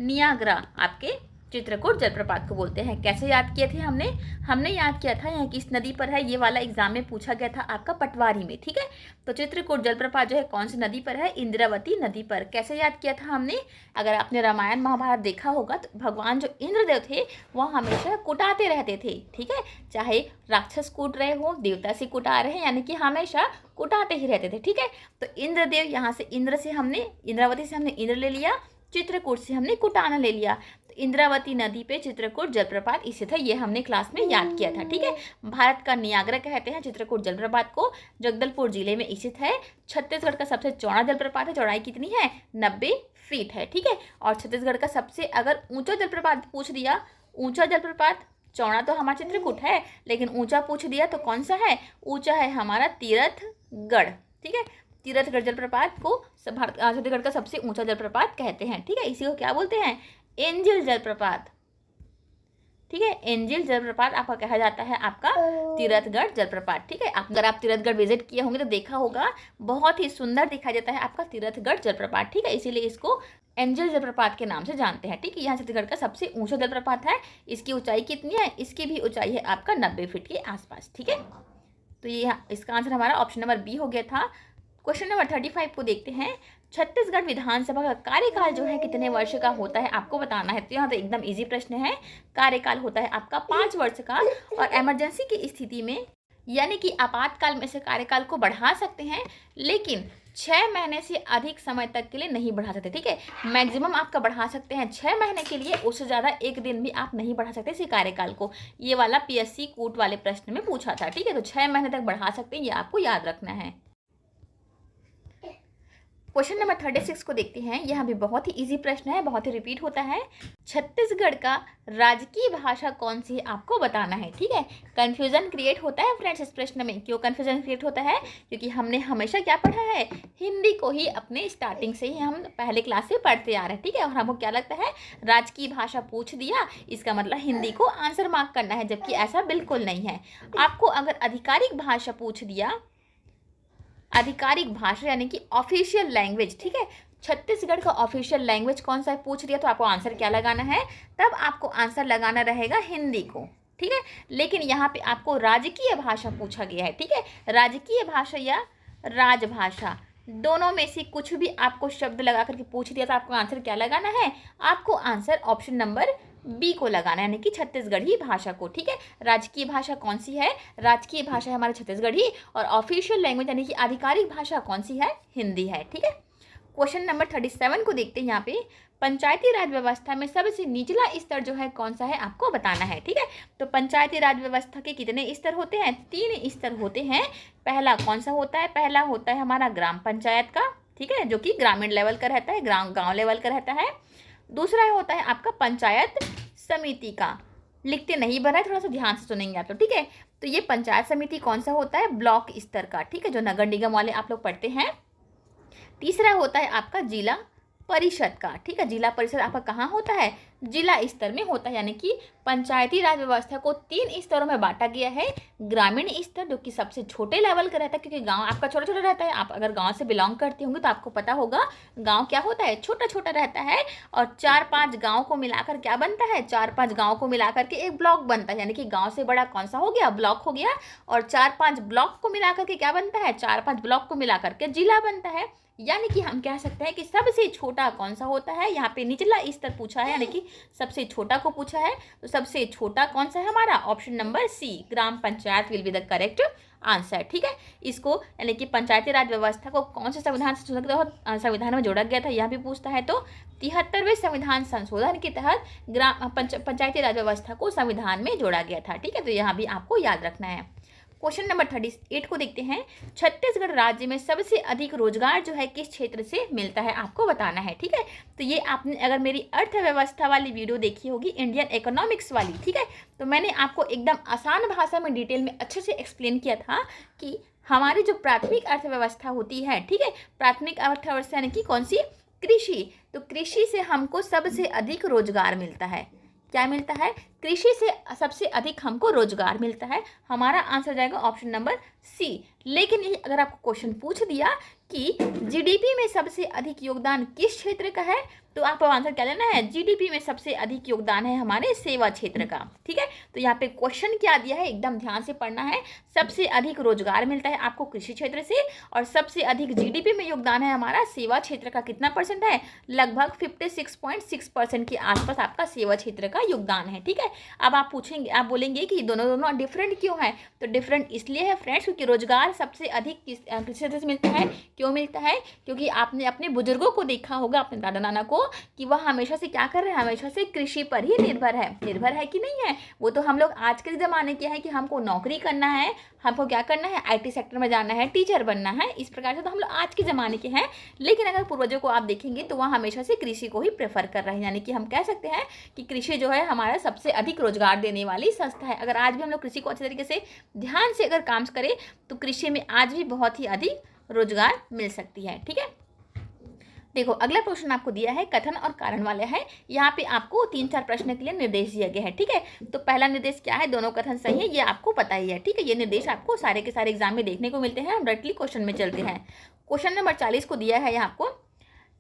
नियाग्रा आपके चित्रकूट जलप्रपात को बोलते हैं। कैसे याद किए थे हमने याद किया था यहाँ किस नदी पर है, ये वाला एग्जाम में पूछा गया था आपका पटवारी में। ठीक है, तो चित्रकूट जलप्रपात जो है कौन सी नदी पर है, इंद्रावती नदी पर। कैसे याद किया था हमने, अगर आपने रामायण महाभारत देखा होगा तो भगवान जो इंद्रदेव थे वह हमेशा कुटाते रहते थे। ठीक है, चाहे राक्षस कूट रहे हो, देवता से कुटा रहे हैं, यानी कि हमेशा कुटाते ही रहते थे। ठीक है, तो इंद्रदेव यहाँ से इंद्रावती से हमने इंद्र ले लिया, चित्रकूट से हमने कुटाना ले लिया। तो इंद्रावती नदी पे चित्रकूट जलप्रपात स्थित है, ये हमने क्लास में याद किया था। ठीक है, भारत का नियाग्रा कहते हैं चित्रकूट जलप्रपात को, जगदलपुर जिले में स्थित है। छत्तीसगढ़ का सबसे चौड़ा जलप्रपात है, चौड़ाई कितनी है, 90 फीट है। ठीक है, और छत्तीसगढ़ का सबसे अगर ऊंचा जलप्रपात पूछ दिया, ऊंचा जलप्रपात, चौड़ा तो हमारा चित्रकूट है, लेकिन ऊंचा पूछ दिया तो कौन सा है, ऊंचा है हमारा तीरथगढ़। ठीक है, तीरथगढ़ जलप्रपात को छत्तीसगढ़ का सबसे ऊंचा जलप्रपात कहते हैं। ठीक है, इसी को क्या बोलते हैं, एंजिल जलप्रपात। ठीक है, एंजिल जलप्रपात आपका कहा जाता है आपका तीरथगढ़ जलप्रपात। ठीक है, अगर आप तीरथगढ़ विजिट किए होंगे तो देखा होगा, बहुत ही सुंदर दिखाई देता है आपका तीरथगढ़ जलप्रपात। ठीक है, इसीलिए इसको एंजिल जलप्रपात के नाम से जानते हैं। ठीक है, यहाँ छत्तीसगढ़ का सबसे ऊंचा जलप्रपात है। इसकी ऊंचाई कितनी है, इसकी भी ऊंचाई है आपका 90 फीट के आसपास। ठीक है, तो ये इसका आंसर हमारा ऑप्शन नंबर बी हो गया था। क्वेश्चन नंबर 35 को देखते हैं। छत्तीसगढ़ विधानसभा का कार्यकाल जो है कितने वर्ष का होता है, आपको बताना है। तो यहाँ तो एकदम इजी प्रश्न है। कार्यकाल होता है आपका 5 वर्ष का, और इमरजेंसी की स्थिति में यानी कि आपातकाल में से कार्यकाल को बढ़ा सकते हैं, लेकिन 6 महीने से अधिक समय तक के लिए नहीं बढ़ा सकते। ठीक है, मैक्सिमम आपका बढ़ा सकते हैं 6 महीने के लिए, उससे ज़्यादा एक दिन भी आप नहीं बढ़ा सकते इसी कार्यकाल को। ये वाला PSC कूट वाले प्रश्न में पूछा था। ठीक है, तो 6 महीने तक बढ़ा सकते हैं, ये आपको याद रखना है। क्वेश्चन नंबर 36 को देखते हैं। यह भी बहुत ही इजी प्रश्न है, बहुत ही रिपीट होता है। छत्तीसगढ़ का राजकीय भाषा कौन सी है, आपको बताना है। ठीक है, कन्फ्यूजन क्रिएट होता है फ्रेंड्स इस प्रश्न में। क्यों कन्फ्यूजन क्रिएट होता है, क्योंकि हमने हमेशा क्या पढ़ा है, हिंदी को ही अपने स्टार्टिंग से ही हम पहले क्लास से पढ़ते आ रहे हैं। ठीक है, और हमको क्या लगता है, राजकीय भाषा पूछ दिया इसका मतलब हिंदी को आंसर मार्क करना है, जबकि ऐसा बिल्कुल नहीं है। आपको अगर आधिकारिक भाषा पूछ दिया, आधिकारिक भाषा यानी कि ऑफिशियल लैंग्वेज, ठीक है, छत्तीसगढ़ का ऑफिशियल लैंग्वेज कौन सा है पूछ दिया, तो आपको आंसर क्या लगाना है, तब आपको आंसर लगाना रहेगा हिंदी को। ठीक है, लेकिन यहाँ पे आपको राजकीय भाषा पूछा गया है। ठीक है, राजकीय भाषा या राजभाषा, दोनों में से कुछ भी आपको शब्द लगा करके पूछ दिया तो आपको आंसर क्या लगाना है, आपको आंसर ऑप्शन नंबर बी को लगाना है, यानी कि छत्तीसगढ़ी भाषा को। ठीक है, राजकीय भाषा कौन सी है, राजकीय भाषा है हमारी छत्तीसगढ़ी, और ऑफिशियल लैंग्वेज यानी कि आधिकारिक भाषा कौन सी है, हिंदी है। ठीक है, क्वेश्चन नंबर 37 को देखते हैं। यहाँ पे पंचायती राज व्यवस्था में सबसे निचला स्तर जो है कौन सा है, आपको बताना है। ठीक है, तो पंचायती राज व्यवस्था के कितने स्तर होते हैं, 3 स्तर होते हैं। पहला कौन सा होता है, पहला होता है हमारा ग्राम पंचायत का, ठीक है, जो कि ग्रामीण लेवल का रहता है, गाँव लेवल का रहता है। दूसरा होता है आपका पंचायत समिति का, लिखते नहीं बना है, थोड़ा सा ध्यान से सुनेंगे आप लोग। ठीक है, तो ये पंचायत समिति कौन सा होता है, ब्लॉक स्तर का। ठीक है, जो नगर निगम वाले आप लोग पढ़ते हैं। तीसरा होता है आपका जिला परिषद का, ठीक है। जिला परिषद आपका कहाँ होता है, जिला स्तर में होता है, यानी कि पंचायती राज व्यवस्था को 3 स्तरों में बांटा गया है। ग्रामीण स्तर जो कि सबसे छोटे लेवल का रहता है, क्योंकि गांव आपका छोटा छोटा रहता है। आप अगर गांव से बिलोंग करते होंगे तो आपको पता होगा गांव क्या होता है, छोटा छोटा रहता है। और 4-5 गाँव को मिलाकर क्या बनता है, 4-5 गाँव को मिलाकर के एक ब्लॉक बनता है, यानी कि गाँव से बड़ा कौन सा हो गया, ब्लॉक हो गया। और 4-5 ब्लॉक को मिलाकर के क्या बनता है, 4-5 ब्लॉक को मिलाकर के जिला बनता है। यानी कि हम कह सकते हैं कि सबसे छोटा कौन सा होता है, यहाँ पे निचला स्तर पूछा है, यानी कि सबसे छोटा को पूछा है, तो सबसे छोटा कौन सा है हमारा, option number C, gram panchayat will be the correct answer, ठीक है। इसको यानी कि पंचायती राज व्यवस्था को कौन से संविधान में जोड़ा गया था, यह भी पूछता है। तो 73वें संविधान संशोधन के तहत पंचायती राज व्यवस्था को संविधान में जोड़ा गया था, ठीक है। तो यहाँ भी आपको याद रखना है। क्वेश्चन नंबर 38 को देखते हैं। छत्तीसगढ़ राज्य में सबसे अधिक रोजगार जो है किस क्षेत्र से मिलता है, आपको बताना है, ठीक है। तो ये आपने अगर मेरी अर्थव्यवस्था वाली वीडियो देखी होगी, इंडियन इकोनॉमिक्स वाली, ठीक है, तो मैंने आपको एकदम आसान भाषा में डिटेल में अच्छे से एक्सप्लेन किया था कि हमारी जो प्राथमिक अर्थव्यवस्था होती है, ठीक है, प्राथमिक अर्थव्यवस्था यानी कि कौन सी, कृषि। तो कृषि से हमको सबसे अधिक रोजगार मिलता है। क्या मिलता है, कृषि से सबसे अधिक हमको रोजगार मिलता है। हमारा आंसर जाएगा ऑप्शन नंबर सी। लेकिन यही अगर आपको क्वेश्चन पूछ दिया कि जीडीपी में सबसे अधिक योगदान किस क्षेत्र का है, तो आपको आंसर क्या लेना है, जीडीपी में सबसे अधिक योगदान है हमारे सेवा क्षेत्र का, ठीक है। तो यहाँ पे क्वेश्चन क्या दिया है, एकदम ध्यान से पढ़ना है। सबसे अधिक रोजगार मिलता है आपको कृषि क्षेत्र से, और सबसे अधिक जीडीपी में योगदान है हमारा सेवा क्षेत्र का। कितना परसेंट है, लगभग 56.6% के आसपास आपका सेवा क्षेत्र का योगदान है, ठीक है। अब आप पूछेंगे, आप बोलेंगे कि दोनों डिफरेंट क्यों है, तो डिफरेंट इसलिए है फ्रेंड्स क्योंकि रोजगार सबसे अधिक कृषि क्षेत्र से मिलता है। क्यों मिलता है, क्योंकि आपने अपने बुजुर्गों को देखा होगा, अपने दादा नाना को, कि वह हमेशा से क्या कर रहे हैं, हमेशा से कृषि पर ही निर्भर है कि नहीं है। वो तो हम लोग आज के ज़माने के हैं कि हमको नौकरी करना है, हमको क्या करना है, आईटी सेक्टर में जाना है, टीचर बनना है, इस प्रकार से तो हम लोग आज के ज़माने के हैं। लेकिन अगर पूर्वजों को आप देखेंगे तो वह हमेशा से कृषि को ही प्रेफर कर रहे हैं, यानी कि हम कह सकते हैं कि कृषि जो है हमारा सबसे अधिक रोजगार देने वाली संस्था है। अगर आज भी हम लोग कृषि को अच्छे तरीके से ध्यान से अगर काम करें तो कृषि में आज भी बहुत ही अधिक रोजगार मिल सकती है, ठीक है। देखो अगला क्वेश्चन आपको दिया है, कथन और कारण वाले हैं। यहाँ पे आपको 3-4 प्रश्न के लिए निर्देश दिया गया है, ठीक है। तो पहला निर्देश क्या है, दोनों कथन सही है, ये आपको पता ही है, ठीक है। ये निर्देश आपको सारे के सारे एग्जाम में देखने को मिलते हैं। हम डायरेक्टली क्वेश्चन में चलते हैं। क्वेश्चन नंबर 40 को दिया है यहाँ आपको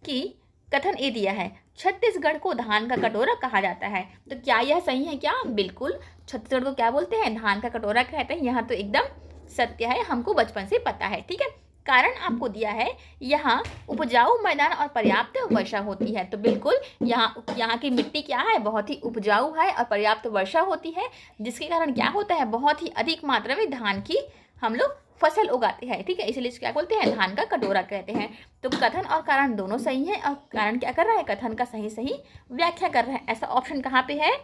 कि कथन ए दिया है, छत्तीसगढ़ को धान का कटोरा कहा जाता है। तो क्या यह सही है, क्या, बिल्कुल। छत्तीसगढ़ को क्या बोलते हैं, धान का कटोरा कहते हैं। यहाँ तो एकदम सत्य है, हमको बचपन से पता है, ठीक है। कारण आपको दिया है, यहाँ उपजाऊ मैदान और पर्याप्त वर्षा होती है। तो बिल्कुल यहाँ की मिट्टी क्या है, बहुत ही उपजाऊ है और पर्याप्त वर्षा होती है, जिसके कारण क्या होता है, बहुत ही अधिक मात्रा में धान की हम लोग फसल उगाते हैं, ठीक है। इसलिए क्या बोलते हैं, धान का कटोरा कहते हैं। तो कथन और कारण दोनों सही है, और कारण क्या कर रहा है, कथन का सही सही व्याख्या कर रहा है। ऐसा ऑप्शन कहाँ पे है,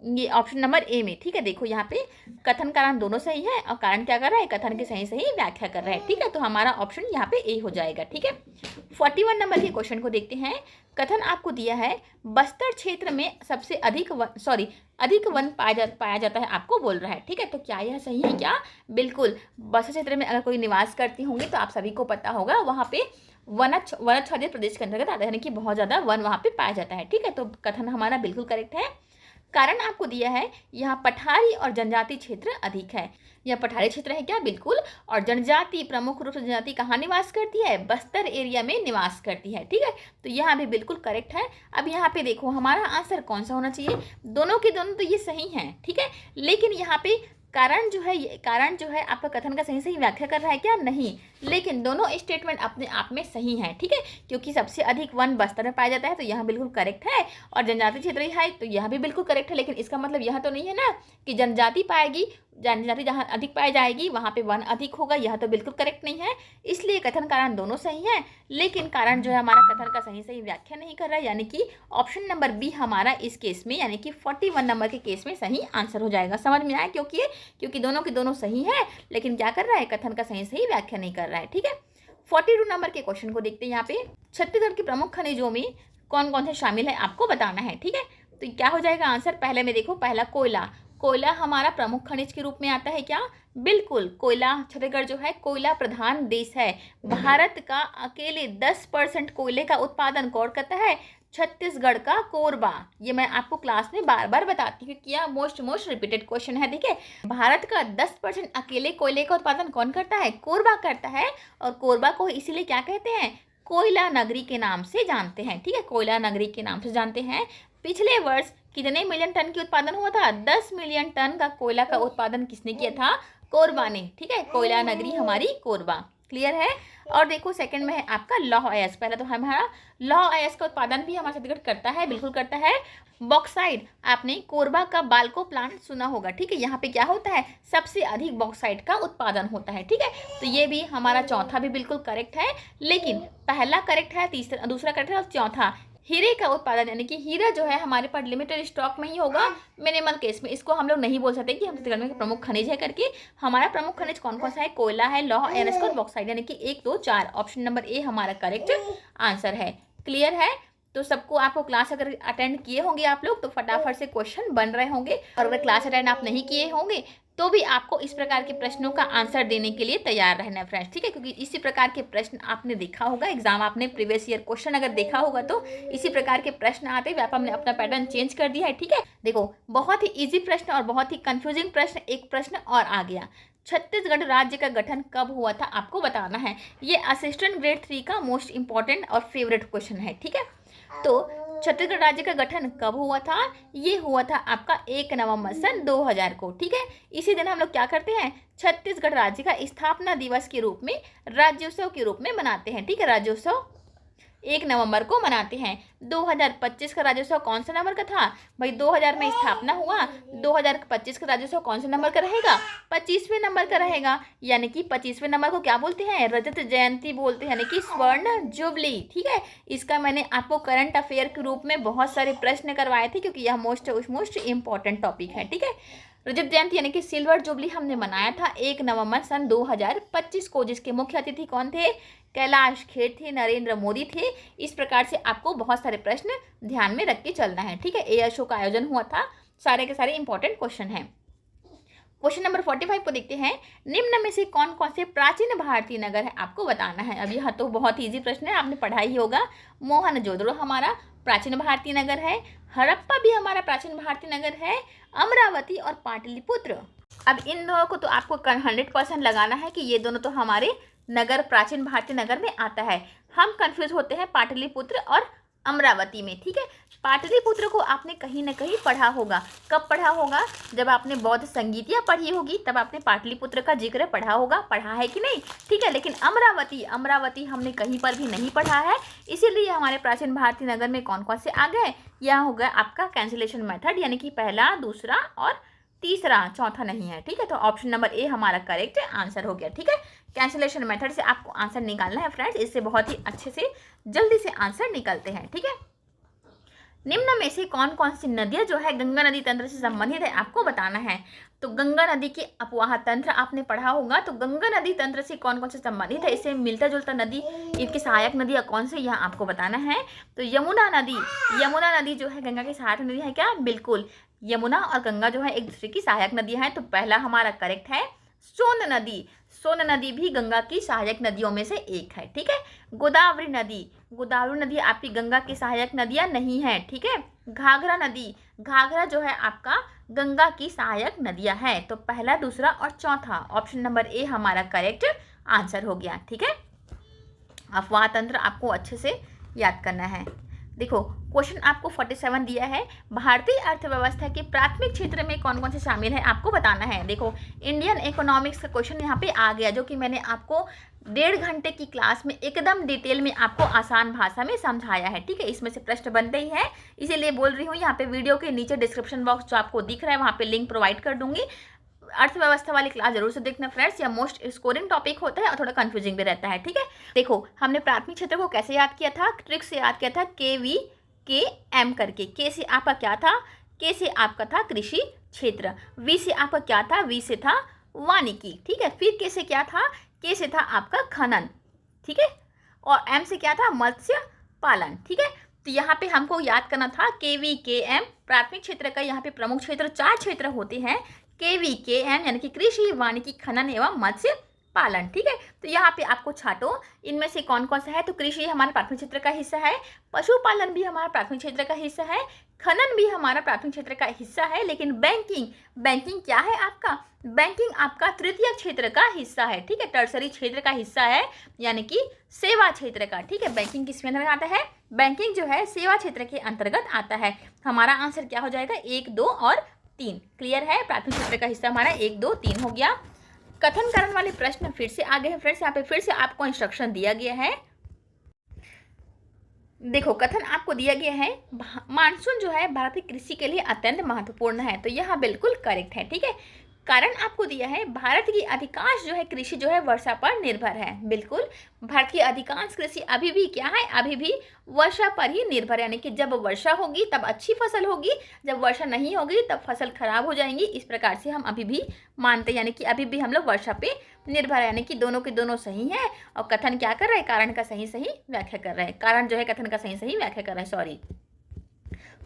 ये ऑप्शन नंबर ए में, ठीक है। देखो यहाँ पे कथन कारण दोनों सही है और कारण क्या कर रहा है, कथन की सही सही व्याख्या कर रहा है, ठीक है। तो हमारा ऑप्शन यहाँ पे ए हो जाएगा, ठीक है। 41 नंबर के क्वेश्चन को देखते हैं। कथन आपको दिया है, बस्तर क्षेत्र में सबसे अधिक वन पाया जाता है, आपको बोल रहा है, ठीक है। तो क्या यह सही है, क्या, बिल्कुल। बस्तर क्षेत्र में अगर कोई निवास करती होंगे तो आप सभी को पता होगा वहाँ पे वनाच्छादित प्रदेश के अंतर्गत आता है, यानी कि बहुत ज़्यादा वन वहाँ पे पाया जाता है, ठीक है। तो कथन हमारा बिल्कुल करेक्ट है। कारण आपको दिया है, यहाँ पठारी और जनजाति क्षेत्र अधिक है। यह पठारी क्षेत्र है क्या, बिल्कुल। और जनजाति, प्रमुख रूप से जनजाति कहाँ निवास करती है, बस्तर एरिया में निवास करती है, ठीक है। तो यहाँ भी बिल्कुल करेक्ट है। अब यहाँ पे देखो हमारा आंसर कौन सा होना चाहिए, दोनों के दोनों तो ये सही हैं, ठीक है। लेकिन यहाँ पे कारण जो है आपका कथन का सही सही व्याख्या कर रहा है क्या, नहीं। लेकिन दोनों स्टेटमेंट अपने आप में सही हैं, ठीक है। क्योंकि सबसे अधिक वन बस्तर में पाया जाता है, तो यह बिल्कुल करेक्ट है। और जनजाति क्षेत्र है तो यह भी बिल्कुल करेक्ट है। लेकिन इसका मतलब यह तो नहीं है ना कि जनजाति जहाँ अधिक पाई जाएगी वहाँ पे वन अधिक होगा, यह तो बिल्कुल करेक्ट नहीं है। इसलिए कथन कारण दोनों सही हैं, लेकिन कारण जो है हमारा कथन का सही सही व्याख्या नहीं कर रहा है, यानी कि ऑप्शन नंबर बी हमारा इस केस में, यानी कि 41 नंबर के केस में सही आंसर हो जाएगा। समझ में आया, क्योंकि दोनों के दोनों सही है, लेकिन क्या कर रहा है, कथन का सही सही व्याख्या नहीं कर रहा है, ठीक है। 42 नंबर के क्वेश्चन को देखते हैं। यहाँ पे छत्तीसगढ़ के प्रमुख खनिजों में कौन कौन से शामिल है, आपको बताना है, ठीक है। तो क्या हो जाएगा आंसर, पहले में देखो, पहला कोयला हमारा प्रमुख खनिज के रूप में आता है क्या, बिल्कुल, कोयला छत्तीसगढ़ जो है कोयला प्रधान देश है। भारत का अकेले 10% कोयले का उत्पादन कौन करता है? छत्तीसगढ़ का कोरबा। ये मैं आपको क्लास में बार बार बताती हूँ कि यह मोस्ट रिपीटेड क्वेश्चन है। देखिए, भारत का 10% अकेले कोयले का उत्पादन कौन करता है? कोरबा करता है। और कोरबा को इसीलिए क्या कहते हैं? कोयला नगरी के नाम से जानते हैं। ठीक है, कोयला नगरी के नाम से जानते हैं। पिछले वर्ष कितने मिलियन टन की उत्पादन हुआ था? 10 मिलियन टन का कोयला का उत्पादन किसने किया था? कोरबा ने। ठीक है, कोयला नगरी हमारी कोरबा। क्लियर है। और देखो सेकंड में है आपका लौह अयस्क। पहले तो हमारा लौह अयस्क का उत्पादन भी हमारा छत्तीसगढ़ करता है, बिल्कुल करता है। बॉक्साइट, आपने कोरबा का बाल्को प्लांट सुना होगा। ठीक है, यहाँ पे क्या होता है? सबसे अधिक बॉक्साइट का उत्पादन होता है। ठीक है, तो ये भी हमारा चौथा भी बिल्कुल करेक्ट है। लेकिन पहला करेक्ट है, तीसरा दूसरा करेक्ट है और चौथा हीरे का उत्पादन, यानी कि हीरा जो है हमारे पास लिमिटेड स्टॉक में ही होगा, मिनिमल केस में। इसको हम लोग नहीं बोल सकते कि हम छत्तीसगढ़ में प्रमुख खनिज है करके। हमारा प्रमुख खनिज कौन कौन सा है? कोयला है, लौह अयस्क और बॉक्साइट, यानी कि 1, 2, 4। ऑप्शन नंबर ए हमारा करेक्ट आंसर है। क्लियर है। तो सबको आपको क्लास अगर अटेंड किए होंगे आप लोग तो फटाफट से क्वेश्चन बन रहे होंगे, और अगर क्लास अटेंड आप नहीं किए होंगे तो भी आपको इस प्रकार के प्रश्नों का आंसर देने के लिए तैयार रहना है फ्रेंड्स। ठीक है, क्योंकि इसी प्रकार के प्रश्न आपने देखा होगा एग्जाम, आपने प्रीवियस ईयर क्वेश्चन अगर देखा होगा तो इसी प्रकार के प्रश्न आते हुए आपने अपना पैटर्न चेंज कर दिया है। ठीक है, देखो बहुत ही इजी प्रश्न और बहुत ही कंफ्यूजिंग प्रश्न, एक प्रश्न और आ गया। छत्तीसगढ़ राज्य का गठन कब हुआ था? आपको बताना है। ये असिस्टेंट ग्रेड 3 का मोस्ट इंपॉर्टेंट और फेवरेट क्वेश्चन है। ठीक है, तो छत्तीसगढ़ राज्य का गठन कब हुआ था? ये हुआ था आपका 1 नवंबर सन 2000 को। ठीक है, इसी दिन हम लोग क्या करते हैं? छत्तीसगढ़ राज्य का स्थापना दिवस के रूप में, राज्योत्सव के रूप में मनाते हैं। ठीक है, राज्योत्सव 1 नवंबर को मनाते हैं। 2025 का राज्योत्सव कौन सा नंबर का था? भाई 2000 में स्थापना हुआ, 2025 का राज्योत्सव कौन सा नंबर का रहेगा? 25वें नंबर का रहेगा। यानी कि 25वें नंबर को क्या बोलते हैं? रजत जयंती बोलते हैं, यानी कि स्वर्ण जुबली। ठीक है, इसका मैंने आपको करंट अफेयर के रूप में बहुत सारे प्रश्न करवाए थे, क्योंकि यह मोस्ट इंपॉर्टेंट टॉपिक है। ठीक है, रजत जयंती यानी कि सिल्वर जुबली हमने मनाया था 1 नवंबर सन 2025 को, जिसके मुख्य अतिथि कौन थे? कैलाश खेर थे, नरेंद्र मोदी थे। इस प्रकार से आपको बहुत सारे प्रश्न ध्यान में रख के चलना है। ठीक है, एयर शो का आयोजन हुआ था। सारे के सारे इंपॉर्टेंट क्वेश्चन हैं। क्वेश्चन नंबर 45 को देखते हैं। निम्न में से कौन कौन से प्राचीन भारतीय नगर है? आपको बताना है। अब यह तो बहुत ही ईजी प्रश्न है, आपने पढ़ा ही होगा। मोहनजोदड़ो हमारा प्राचीन भारतीय नगर है। हड़प्पा भी हमारा प्राचीन भारतीय नगर है। अमरावती और पाटलिपुत्र। अब इन दोनों को तो आपको 100% लगाना है कि ये दोनों तो हमारे नगर प्राचीन भारतीय नगर में आता है। हम कंफ्यूज होते हैं पाटलिपुत्र और अमरावती में। ठीक है, पाटलिपुत्र को आपने कहीं ना कहीं पढ़ा होगा। कब पढ़ा होगा? जब आपने बौद्ध संगीतियाँ पढ़ी होगी तब आपने पाटलिपुत्र का जिक्र पढ़ा होगा। पढ़ा है कि नहीं? ठीक है, लेकिन अमरावती हमने कहीं पर भी नहीं पढ़ा है। इसीलिए हमारे प्राचीन भारतीय नगर में कौन कौन से आ गए? यह हो गया आपका कैंसिलेशन मेथड, यानी कि पहला, दूसरा और तीसरा, चौथा नहीं है। ठीक है, तो ऑप्शन नंबर ए हमारा करेक्ट आंसर हो गया। ठीक है, कैंसिलेशन मेथड से आपको आंसर निकालना है फ्रेंड्स। इससे बहुत ही अच्छे से जल्दी से आंसर निकलते हैं। ठीक है, निम्न में से कौन कौन सी नदियाँ जो है गंगा नदी तंत्र से संबंधित है? आपको बताना है। तो गंगा नदी की अपवाह तंत्र आपने पढ़ा होगा। तो गंगा नदी तंत्र से कौन कौन से संबंधित है? इससे मिलता जुलता नदी, इसकी सहायक नदियाँ कौन से, यह आपको बताना है। तो यमुना नदी जो है गंगा की सहायक नदी है क्या? बिल्कुल, यमुना और गंगा जो है एक दूसरे की सहायक नदियाँ हैं। तो पहला हमारा करेक्ट है सोन नदी भी गंगा की सहायक नदियों में से एक है। ठीक है, गोदावरी नदी आपकी गंगा की सहायक नदियाँ नहीं है। ठीक है, घाघरा जो है आपका गंगा की सहायक नदियाँ है। तो पहला, दूसरा और चौथा, ऑप्शन नंबर ए हमारा करेक्ट आंसर हो गया। ठीक है, अफवाह तंत्र आपको अच्छे से याद करना है। देखो क्वेश्चन आपको 47 दिया है। भारतीय अर्थव्यवस्था के प्राथमिक क्षेत्र में कौन कौन से शामिल है? आपको बताना है। देखो इंडियन इकोनॉमिक्स का क्वेश्चन यहाँ पे आ गया, जो कि मैंने आपको 1.5 घंटे की क्लास में एकदम डिटेल में आपको आसान भाषा में समझाया है। ठीक है, इसमें से प्रश्न बनते ही हैं, इसीलिए बोल रही हूँ। यहाँ पे वीडियो के नीचे डिस्क्रिप्शन बॉक्स जो आपको दिख रहा है वहाँ पे लिंक प्रोवाइड कर दूंगी। अर्थव्यवस्था वाली क्लास जरूर से देखना फ्रेंड्स, यह मोस्ट स्कोरिंग टॉपिक होता है और थोड़ा कंफ्यूजिंग भी रहता है। ठीक है, देखो हमने प्राथमिक क्षेत्र को कैसे याद किया था? ट्रिक से याद किया था, KVKM करके। के से आपका क्या था? के से आपका था कृषि क्षेत्र। वी से आपका क्या था? वी से था वानिकी। ठीक है, फिर के से क्या था? के से था आपका खनन। ठीक है, और एम से क्या था? मत्स्य पालन। ठीक है, तो यहाँ पे हमको याद करना था KVKM प्राथमिक क्षेत्र का। यहाँ पे प्रमुख क्षेत्र 4 क्षेत्र होते हैं, KVKM यानी कि कृषि, वानिकी, खनन एवं मत्स्य पालन। ठीक है, तो यहाँ पे आपको छाटो इनमें से कौन कौन सा है। तो कृषि हमारे प्राथमिक क्षेत्र का हिस्सा है, पशुपालन भी हमारा प्राथमिक क्षेत्र का हिस्सा है, खनन भी हमारा प्राथमिक क्षेत्र का हिस्सा है, लेकिन बैंकिंग क्या है आपका, बैंकिंग आपका तृतीय क्षेत्र का हिस्सा है। ठीक है, टर्सरी क्षेत्र का हिस्सा है, यानी कि सेवा क्षेत्र का। ठीक है, बैंकिंग किस में अंतर्गत आता है, बैंकिंग जो है सेवा क्षेत्र के अंतर्गत आता है। हमारा आंसर क्या हो जाएगा, 1, 2 और 3। क्लियर है, प्राथमिक क्षेत्र का हिस्सा हमारा 1, 2, 3 हो गया। कथन कारण वाले प्रश्न फिर से आ गए हैं फ्रेंड्स। यहाँ पे फिर से आपको इंस्ट्रक्शन दिया गया है। देखो, कथन आपको दिया गया है, मानसून जो है भारतीय कृषि के लिए अत्यंत महत्वपूर्ण है। तो यह बिल्कुल करेक्ट है। ठीक है, कारण आपको दिया है, भारत की अधिकांश जो है कृषि जो है वर्षा पर निर्भर है। बिल्कुल, भारत की अधिकांश कृषि अभी भी क्या है, अभी भी वर्षा पर ही निर्भर है। यानी कि जब वर्षा होगी तब अच्छी फसल होगी, जब वर्षा नहीं होगी तब फसल खराब हो जाएंगी। इस प्रकार से हम अभी भी मानते हैं, यानी कि अभी भी हम लोग वर्षा पे निर्भर है। यानी कि दोनों के दोनों सही है। और कथन क्या कर रहे हैं, कारण का सही सही व्याख्या कर रहे हैं। कारण जो है कथन का सही सही व्याख्या कर रहे हैं। सॉरी,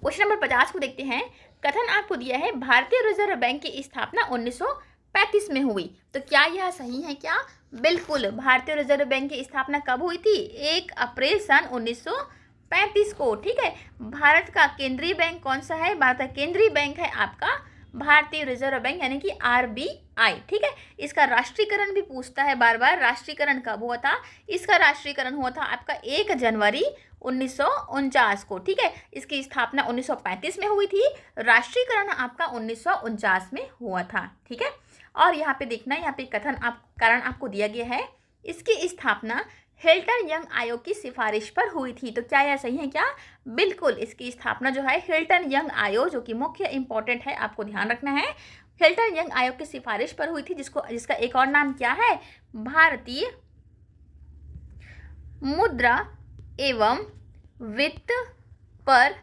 क्वेश्चन नंबर 50 को देखते हैं। कथन आपको दिया है, भारतीय रिजर्व बैंक की स्थापना 1935 में हुई। तो क्या यह सही है क्या, बिल्कुल। भारतीय रिजर्व बैंक की स्थापना कब हुई थी, 1 अप्रैल सन 1935 को। ठीक है, भारत का केंद्रीय बैंक कौन सा है, भारत का केंद्रीय बैंक है आपका भारतीय रिजर्व बैंक यानी कि RBI। ठीक है, इसका राष्ट्रीयकरण भी पूछता है बार बार, राष्ट्रीयकरण कब हुआ था, इसका राष्ट्रीयकरण हुआ था आपका 1 जनवरी 1949 को। ठीक है, इसकी स्थापना 1935 में हुई थी, राष्ट्रीयकरण आपका 1949 में हुआ था। ठीक है, और यहाँ पे देखना, यहाँ पे कथन कारण आपको दिया गया है, इसकी स्थापना हिल्टन यंग आयोग की सिफारिश पर हुई थी। तो क्या यह सही है क्या, बिल्कुल। इसकी स्थापना जो है हिल्टन यंग आयोग, जो कि मुख्य इंपॉर्टेंट है, आपको ध्यान रखना है, हिल्टन यंग आयोग की सिफारिश पर हुई थी, जिसका एक और नाम क्या है, भारतीय मुद्रा एवं वित्त पर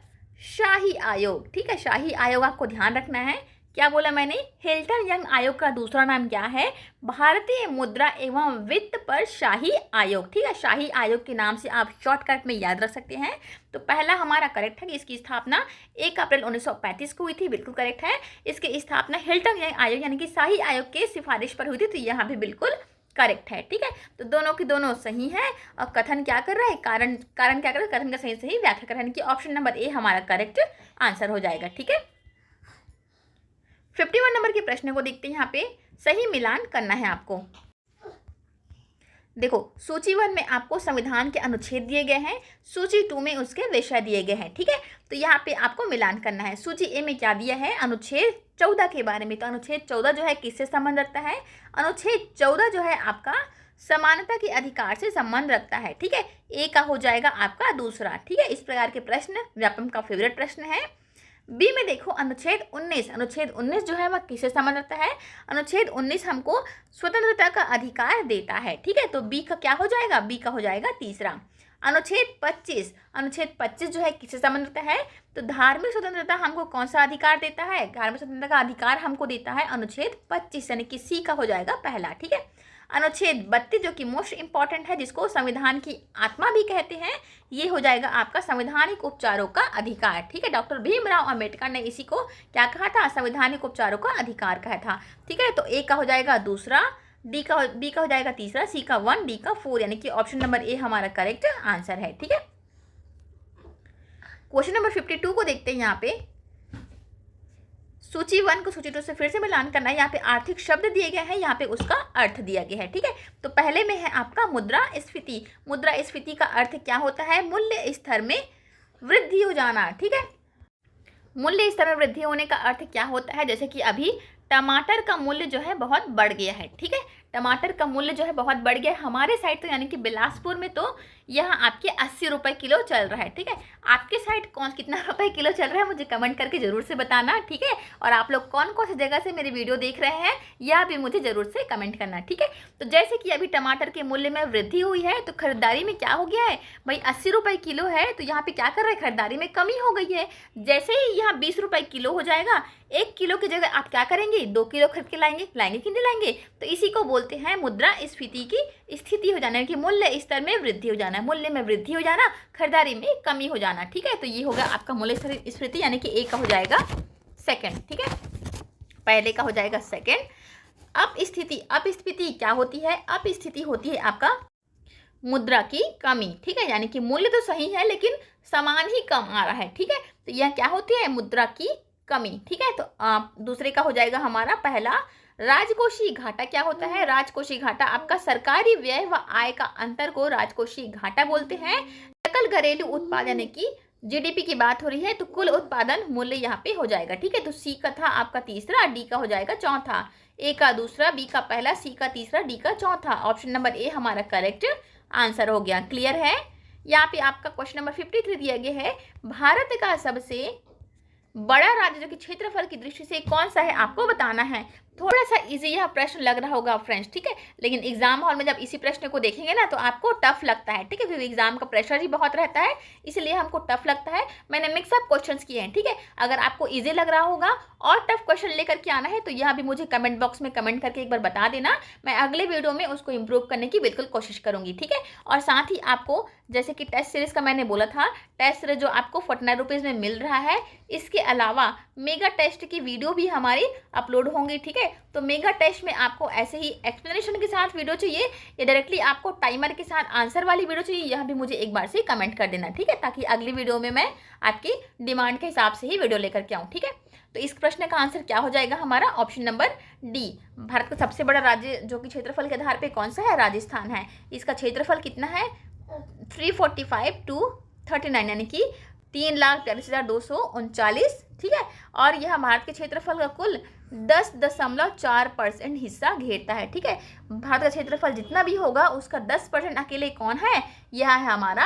शाही आयोग। ठीक है, शाही आयोग आपको ध्यान रखना है। क्या बोला मैंने, हिल्टन यंग आयोग का दूसरा नाम क्या है, भारतीय मुद्रा एवं वित्त पर शाही आयोग। ठीक है, शाही आयोग के नाम से आप शॉर्टकट में याद रख सकते हैं। तो पहला हमारा करेक्ट है कि इसकी स्थापना 1 अप्रैल 1935 को हुई थी, बिल्कुल करेक्ट है। इसकी स्थापना हिल्टन यंग आयोग यानी कि शाही आयोग के सिफारिश पर हुई थी, तो यहाँ भी बिल्कुल करेक्ट है। ठीक है, तो दोनों की दोनों सही है। और कथन क्या कर रहा है, कारण क्या कर रहा है, कथन का सही सही व्याख्या कर रहा है, यानी कि ऑप्शन नंबर ए हमारा करेक्ट आंसर हो जाएगा। ठीक है, 51 नंबर के प्रश्न को देखते हैं। यहाँ पे सही मिलान करना है आपको। देखो, सूची 1 में आपको संविधान के अनुच्छेद दिए गए हैं, सूची 2 में उसके विषय दिए गए हैं। ठीक है, तो यहाँ पे आपको मिलान करना है। सूची ए में क्या दिया है, अनुच्छेद 14 के बारे में। तो अनुच्छेद 14 जो है किससे संबंध रखता है, अनुच्छेद 14 जो है आपका समानता के अधिकार से संबंध रखता है। ठीक है, ए का हो जाएगा आपका दूसरा। ठीक है, इस प्रकार के प्रश्न व्यापम का फेवरेट प्रश्न है। बी में देखो, अनुच्छेद 19 जो है वह किससे संबंध रखता है, अनुच्छेद 19 हमको स्वतंत्रता का अधिकार देता है। ठीक है, तो बी का क्या हो जाएगा, बी का हो जाएगा तीसरा। अनुच्छेद 25 जो है किससे संबंध रखता है, तो धार्मिक स्वतंत्रता हमको कौन सा अधिकार देता है, धार्मिक स्वतंत्रता का अधिकार हमको देता है अनुच्छेद 25, यानी कि सी का हो जाएगा पहला। ठीक है, अनुच्छेद 32 जो कि मोस्ट इंपॉर्टेंट है, जिसको संविधान की आत्मा भी कहते हैं, ये हो जाएगा आपका संवैधानिक उपचारों का अधिकार। ठीक है, डॉक्टर भीमराव अंबेडकर ने इसी को क्या कहा था, संवैधानिक उपचारों का अधिकार कहा था। ठीक है, तो ए का हो जाएगा दूसरा, बी का हो जाएगा तीसरा, सी का 1, डी का 4, यानी कि ऑप्शन नंबर ए हमारा करेक्ट आंसर है। ठीक है, क्वेश्चन नंबर 52 को देखते हैं। यहाँ पे सूची 1 को सूची 2 से फिर से मिलान करना है। यहाँ पे आर्थिक शब्द दिए गए हैं, यहाँ पे उसका अर्थ दिया गया है। ठीक है, तो पहले में है आपका मुद्रास्फीति। मुद्रास्फीति का अर्थ क्या होता है, मूल्य स्तर में वृद्धि हो जाना। ठीक है, मूल्य स्तर में वृद्धि होने का अर्थ क्या होता है, जैसे कि अभी टमाटर का मूल्य जो है बहुत बढ़ गया है। ठीक है, टमाटर का मूल्य जो है बहुत बढ़ गया है हमारे साइड, तो यानी कि बिलासपुर में तो यहाँ आपके 80 रुपये किलो चल रहा है। ठीक है, आपके साइड कितना रुपए किलो चल रहा है मुझे कमेंट करके जरूर से बताना। ठीक है, और आप लोग कौन कौन सी जगह से मेरी वीडियो देख रहे हैं यह भी मुझे जरूर से कमेंट करना। ठीक है, तो जैसे कि अभी टमाटर के मूल्य में वृद्धि हुई है, तो खरीदारी में क्या हो गया है भाई, 80 रुपये किलो है, तो यहाँ पे क्या कर रहे हैं, खरीदारी में कमी हो गई है। जैसे ही यहाँ 20 रुपये किलो हो जाएगा, 1 किलो की जगह आप क्या करेंगे, 2 किलो खरीद के लाएंगे कि नहीं लाएंगे। तो इसी को बोलते हैं मुद्रास्फीति की स्थिति हो जाना, कि मूल्य स्तर में वृद्धि हो जाना, मूल्य में वृद्धि हो जाना, खरीदारी में कमी हो जाना। ठीक है, तो ये होगा आपका मूल्य स्फीति, यानी कि ए का हो जाएगा सेकंड। ठीक है, पहले का हो जाएगा सेकंड। अपस्फीति क्या होती है? अपस्फीति होती है आपका मुद्रा की कमी, ठीक है, यानी कि मूल्य तो सही है लेकिन सामान ही कम आ रहा है, ठीक है, तो यह क्या होती है? मुद्रा की कमी, ठीक है। तो दूसरे का हो जाएगा हमारा पहला राजकोषीय घाटा। क्या होता है? राजकोषीय घाटा आपका सरकारी व्यय व आय का अंतर को राजकोषीय घाटा बोलते हैं। सकल घरेलू उत्पाद यानी कि जीडीपी की बात हो रही है तो कुल उत्पादन मूल्य यहाँ पे हो जाएगा, ठीक है। तो सी का था आपका तीसरा, डी का हो जाएगा चौथा, ए का दूसरा, बी का पहला, सी का तीसरा, डी का चौथा। ऑप्शन नंबर ए हमारा करेक्ट आंसर हो गया। क्लियर है? यहाँ पे आपका क्वेश्चन नंबर 53 दिया गया है, भारत का सबसे बड़ा राज्य जो कि क्षेत्रफल की दृष्टि से कौन सा है आपको बताना है। थोड़ा सा इजी यह प्रश्न लग रहा होगा फ्रेंड्स, ठीक है, लेकिन एग्जाम हॉल में जब इसी प्रश्न को देखेंगे ना तो आपको टफ लगता है, ठीक है, क्योंकि एग्जाम का प्रेशर ही बहुत रहता है, इसलिए हमको टफ लगता है। मैंने मिक्सअप क्वेश्चंस किए हैं, ठीक है। अगर आपको इजी लग रहा होगा और टफ क्वेश्चन लेकर के आना है तो यह भी मुझे कमेंट बॉक्स में कमेंट करके एक बार बता देना, मैं अगले वीडियो में उसको इम्प्रूव करने की बिल्कुल कोशिश करूंगी, ठीक है। और साथ ही आपको जैसे कि टेस्ट सीरीज का मैंने बोला था, टेस्ट सीरीज जो आपको 49 रुपीज़ में मिल रहा है, इसके अलावा मेगा टेस्ट की वीडियो भी हमारी अपलोड होंगी, ठीक है। तो मेगा टेस्ट में आपको ऐसे ही एक्सप्लेनेशन के साथ वीडियो चाहिए या डायरेक्टली आपको टाइमर के साथ आंसर वाली वीडियो चाहिए, यह भी मुझे एक बार से कमेंट कर देना, ठीक है, ताकि अगली वीडियो में मैं आपकी डिमांड के हिसाब से ही वीडियो लेकर के आऊँ, ठीक है। तो इस प्रश्न का आंसर क्या हो जाएगा हमारा? Option number D. भारत का सबसे बड़ा राज्य जो कि क्षेत्रफल के आधार पर कौन सा है? राजस्थान है। इसका क्षेत्रफल कितना है? 345 to 39 यानी कि 3,43,239, ठीक है। और यह भारत के क्षेत्रफल का कुल 10.4% हिस्सा घेरता है, ठीक है। भारत का क्षेत्रफल जितना भी होगा उसका 10% अकेले कौन है? यह है हमारा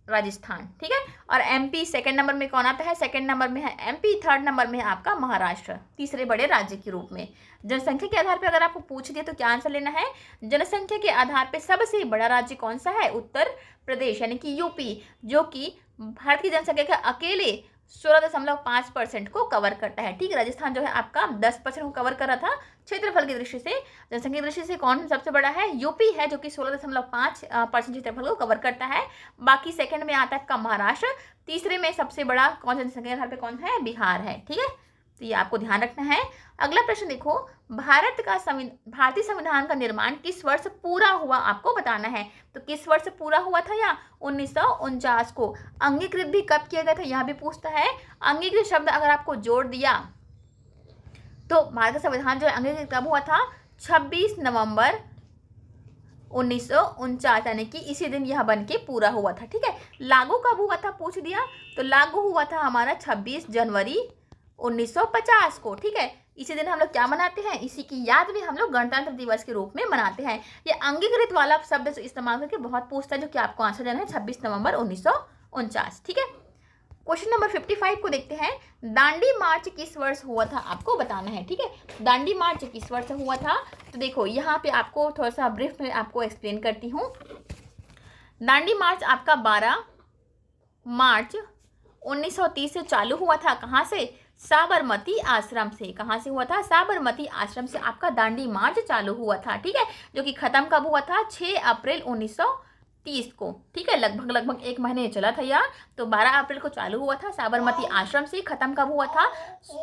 राजस्थान, ठीक है। और एमपी सेकंड नंबर में कौन आता है? सेकंड नंबर में है एमपी, थर्ड नंबर में है आपका महाराष्ट्र, तीसरे बड़े राज्य के रूप में। जनसंख्या के आधार पर अगर आपको पूछ दिया तो क्या आंसर लेना है? जनसंख्या के आधार पर सबसे बड़ा राज्य कौन सा है? उत्तर प्रदेश यानी कि यूपी, जो कि भारत की जनसंख्या के अकेले 16.5% को कवर करता है, ठीक है। राजस्थान जो है आपका 10% को कवर कर रहा था क्षेत्रफल की दृष्टि से। जनसंख्या की दृष्टि से कौन सबसे बड़ा है? यूपी है, जो कि 16.5% क्षेत्रफल को कवर करता है। बाकी सेकंड में आता है आपका महाराष्ट्र, तीसरे में सबसे बड़ा कौन जनसंख्या के आधार पर कौन है? बिहार है, ठीक है। तो ये आपको ध्यान रखना है। अगला प्रश्न देखो, भारतीय संविधान का निर्माण किस वर्ष पूरा हुआ आपको बताना है। तो किस वर्ष पूरा हुआ था? या 1949 को। अंगीकृत भी कब किया गया था यह भी पूछता है। अंगीकृत शब्द अगर आपको जोड़ दिया तो भारत का संविधान जो है अंगीकृत कब हुआ था? 26 नवंबर 1949 यानी कि इसी दिन यह बन के पूरा हुआ था, ठीक है। लागू कब हुआ था पूछ दिया, तो लागू हुआ था हमारा 26 जनवरी 1950 को, ठीक है। इसी दिन हम लोग क्या मनाते हैं? इसी की याद में हम लोग गणतंत्र दिवस के रूप में मनाते हैं। ये अंगीकृत वाला शब्द इस्तेमाल करके बहुत पूछता है, जो कि आपको आंसर देना है 26 नवंबर 1949, ठीक है। क्वेश्चन नंबर 55 को देखते हैं, दांडी मार्च किस वर्ष हुआ था आपको बताना है, ठीक है। दांडी मार्च किस वर्ष हुआ था? तो देखो यहाँ पे आपको थोड़ा सा ब्रीफ में आपको एक्सप्लेन करती हूँ। दांडी मार्च आपका 12 मार्च 1930 से चालू हुआ था। कहाँ से? साबरमती आश्रम से। कहाँ से हुआ था? साबरमती आश्रम से आपका दांडी मार्च चालू हुआ था, ठीक है, जो कि खत्म कब हुआ था? 6 अप्रैल 1930 को, ठीक है। लगभग 1 महीने चला था यार। तो 12 अप्रैल को चालू हुआ था साबरमती आश्रम से, खत्म कब हुआ था?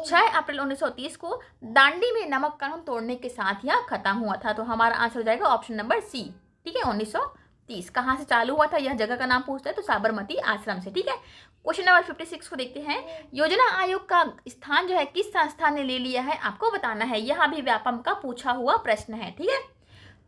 6 अप्रैल 1930 को। दांडी में नमक कानून तोड़ने के साथ यह खत्म हुआ था। तो हमारा आंसर हो जाएगा ऑप्शन नंबर सी, ठीक है। 1930 कहाँ से चालू हुआ था? यह जगह का नाम पूछता है, तो साबरमती आश्रम से, ठीक है। क्वेश्चन नंबर 56 को देखते हैं, योजना आयोग का स्थान जो है किस संस्था ने ले लिया है आपको बताना है। यह भी व्यापम का पूछा हुआ प्रश्न है, ठीक है।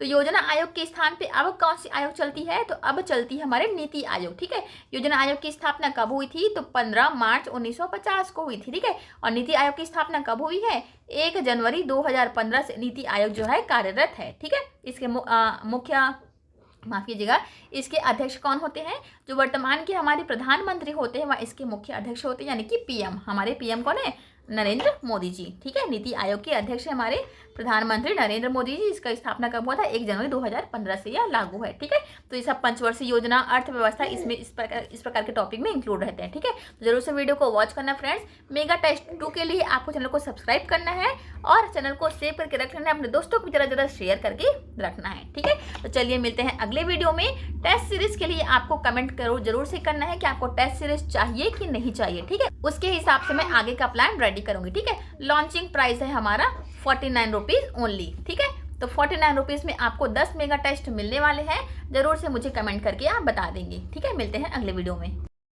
तो योजना आयोग के स्थान पे अब कौन सी आयोग चलती है? तो अब चलती है हमारे नीति आयोग, ठीक है। योजना आयोग की स्थापना कब हुई थी? तो 15 मार्च 1950 को हुई थी, ठीक है। और नीति आयोग की स्थापना कब हुई है? 1 जनवरी 2015 से नीति आयोग जो है कार्यरत है, ठीक है। इसके माफ़ कीजिएगा, इसके अध्यक्ष कौन होते हैं? जो वर्तमान के हमारे प्रधानमंत्री होते हैं वह इसके मुख्य अध्यक्ष होते हैं, यानी कि पीएम। हमारे पीएम कौन है? नरेंद्र मोदी जी, ठीक है। नीति आयोग के अध्यक्ष हमारे प्रधानमंत्री नरेंद्र मोदी जी। इसका स्थापना कब हुआ था? 1 जनवरी 2015 से यह लागू है, ठीक है। तो ये सब पंचवर्षीय योजना, अर्थव्यवस्था इसमें इस प्रकार के टॉपिक में इंक्लूड रहते हैं, ठीक है। तो जरूर से वीडियो को वॉच करना फ्रेंड्स। मेगा टेस्ट 2 के लिए आपको चैनल को सब्सक्राइब करना है और चैनल को सेव करके रखना है, अपने दोस्तों को ज़रा शेयर करके रखना है, ठीक है। तो चलिए मिलते हैं अगले वीडियो में। टेस्ट सीरीज के लिए आपको कमेंट जरूर से करना है कि आपको टेस्ट सीरीज चाहिए कि नहीं चाहिए, ठीक है। उसके हिसाब से मैं आगे का प्लान रेडी करूँगी, ठीक है। लॉन्चिंग प्राइस है हमारा 49 रुपीज़ ओनली, ठीक है। तो 49 रुपीज़ में आपको 10 मेगा टेस्ट मिलने वाले हैं। ज़रूर से मुझे कमेंट करके आप बता देंगे, ठीक है। मिलते हैं अगले वीडियो में।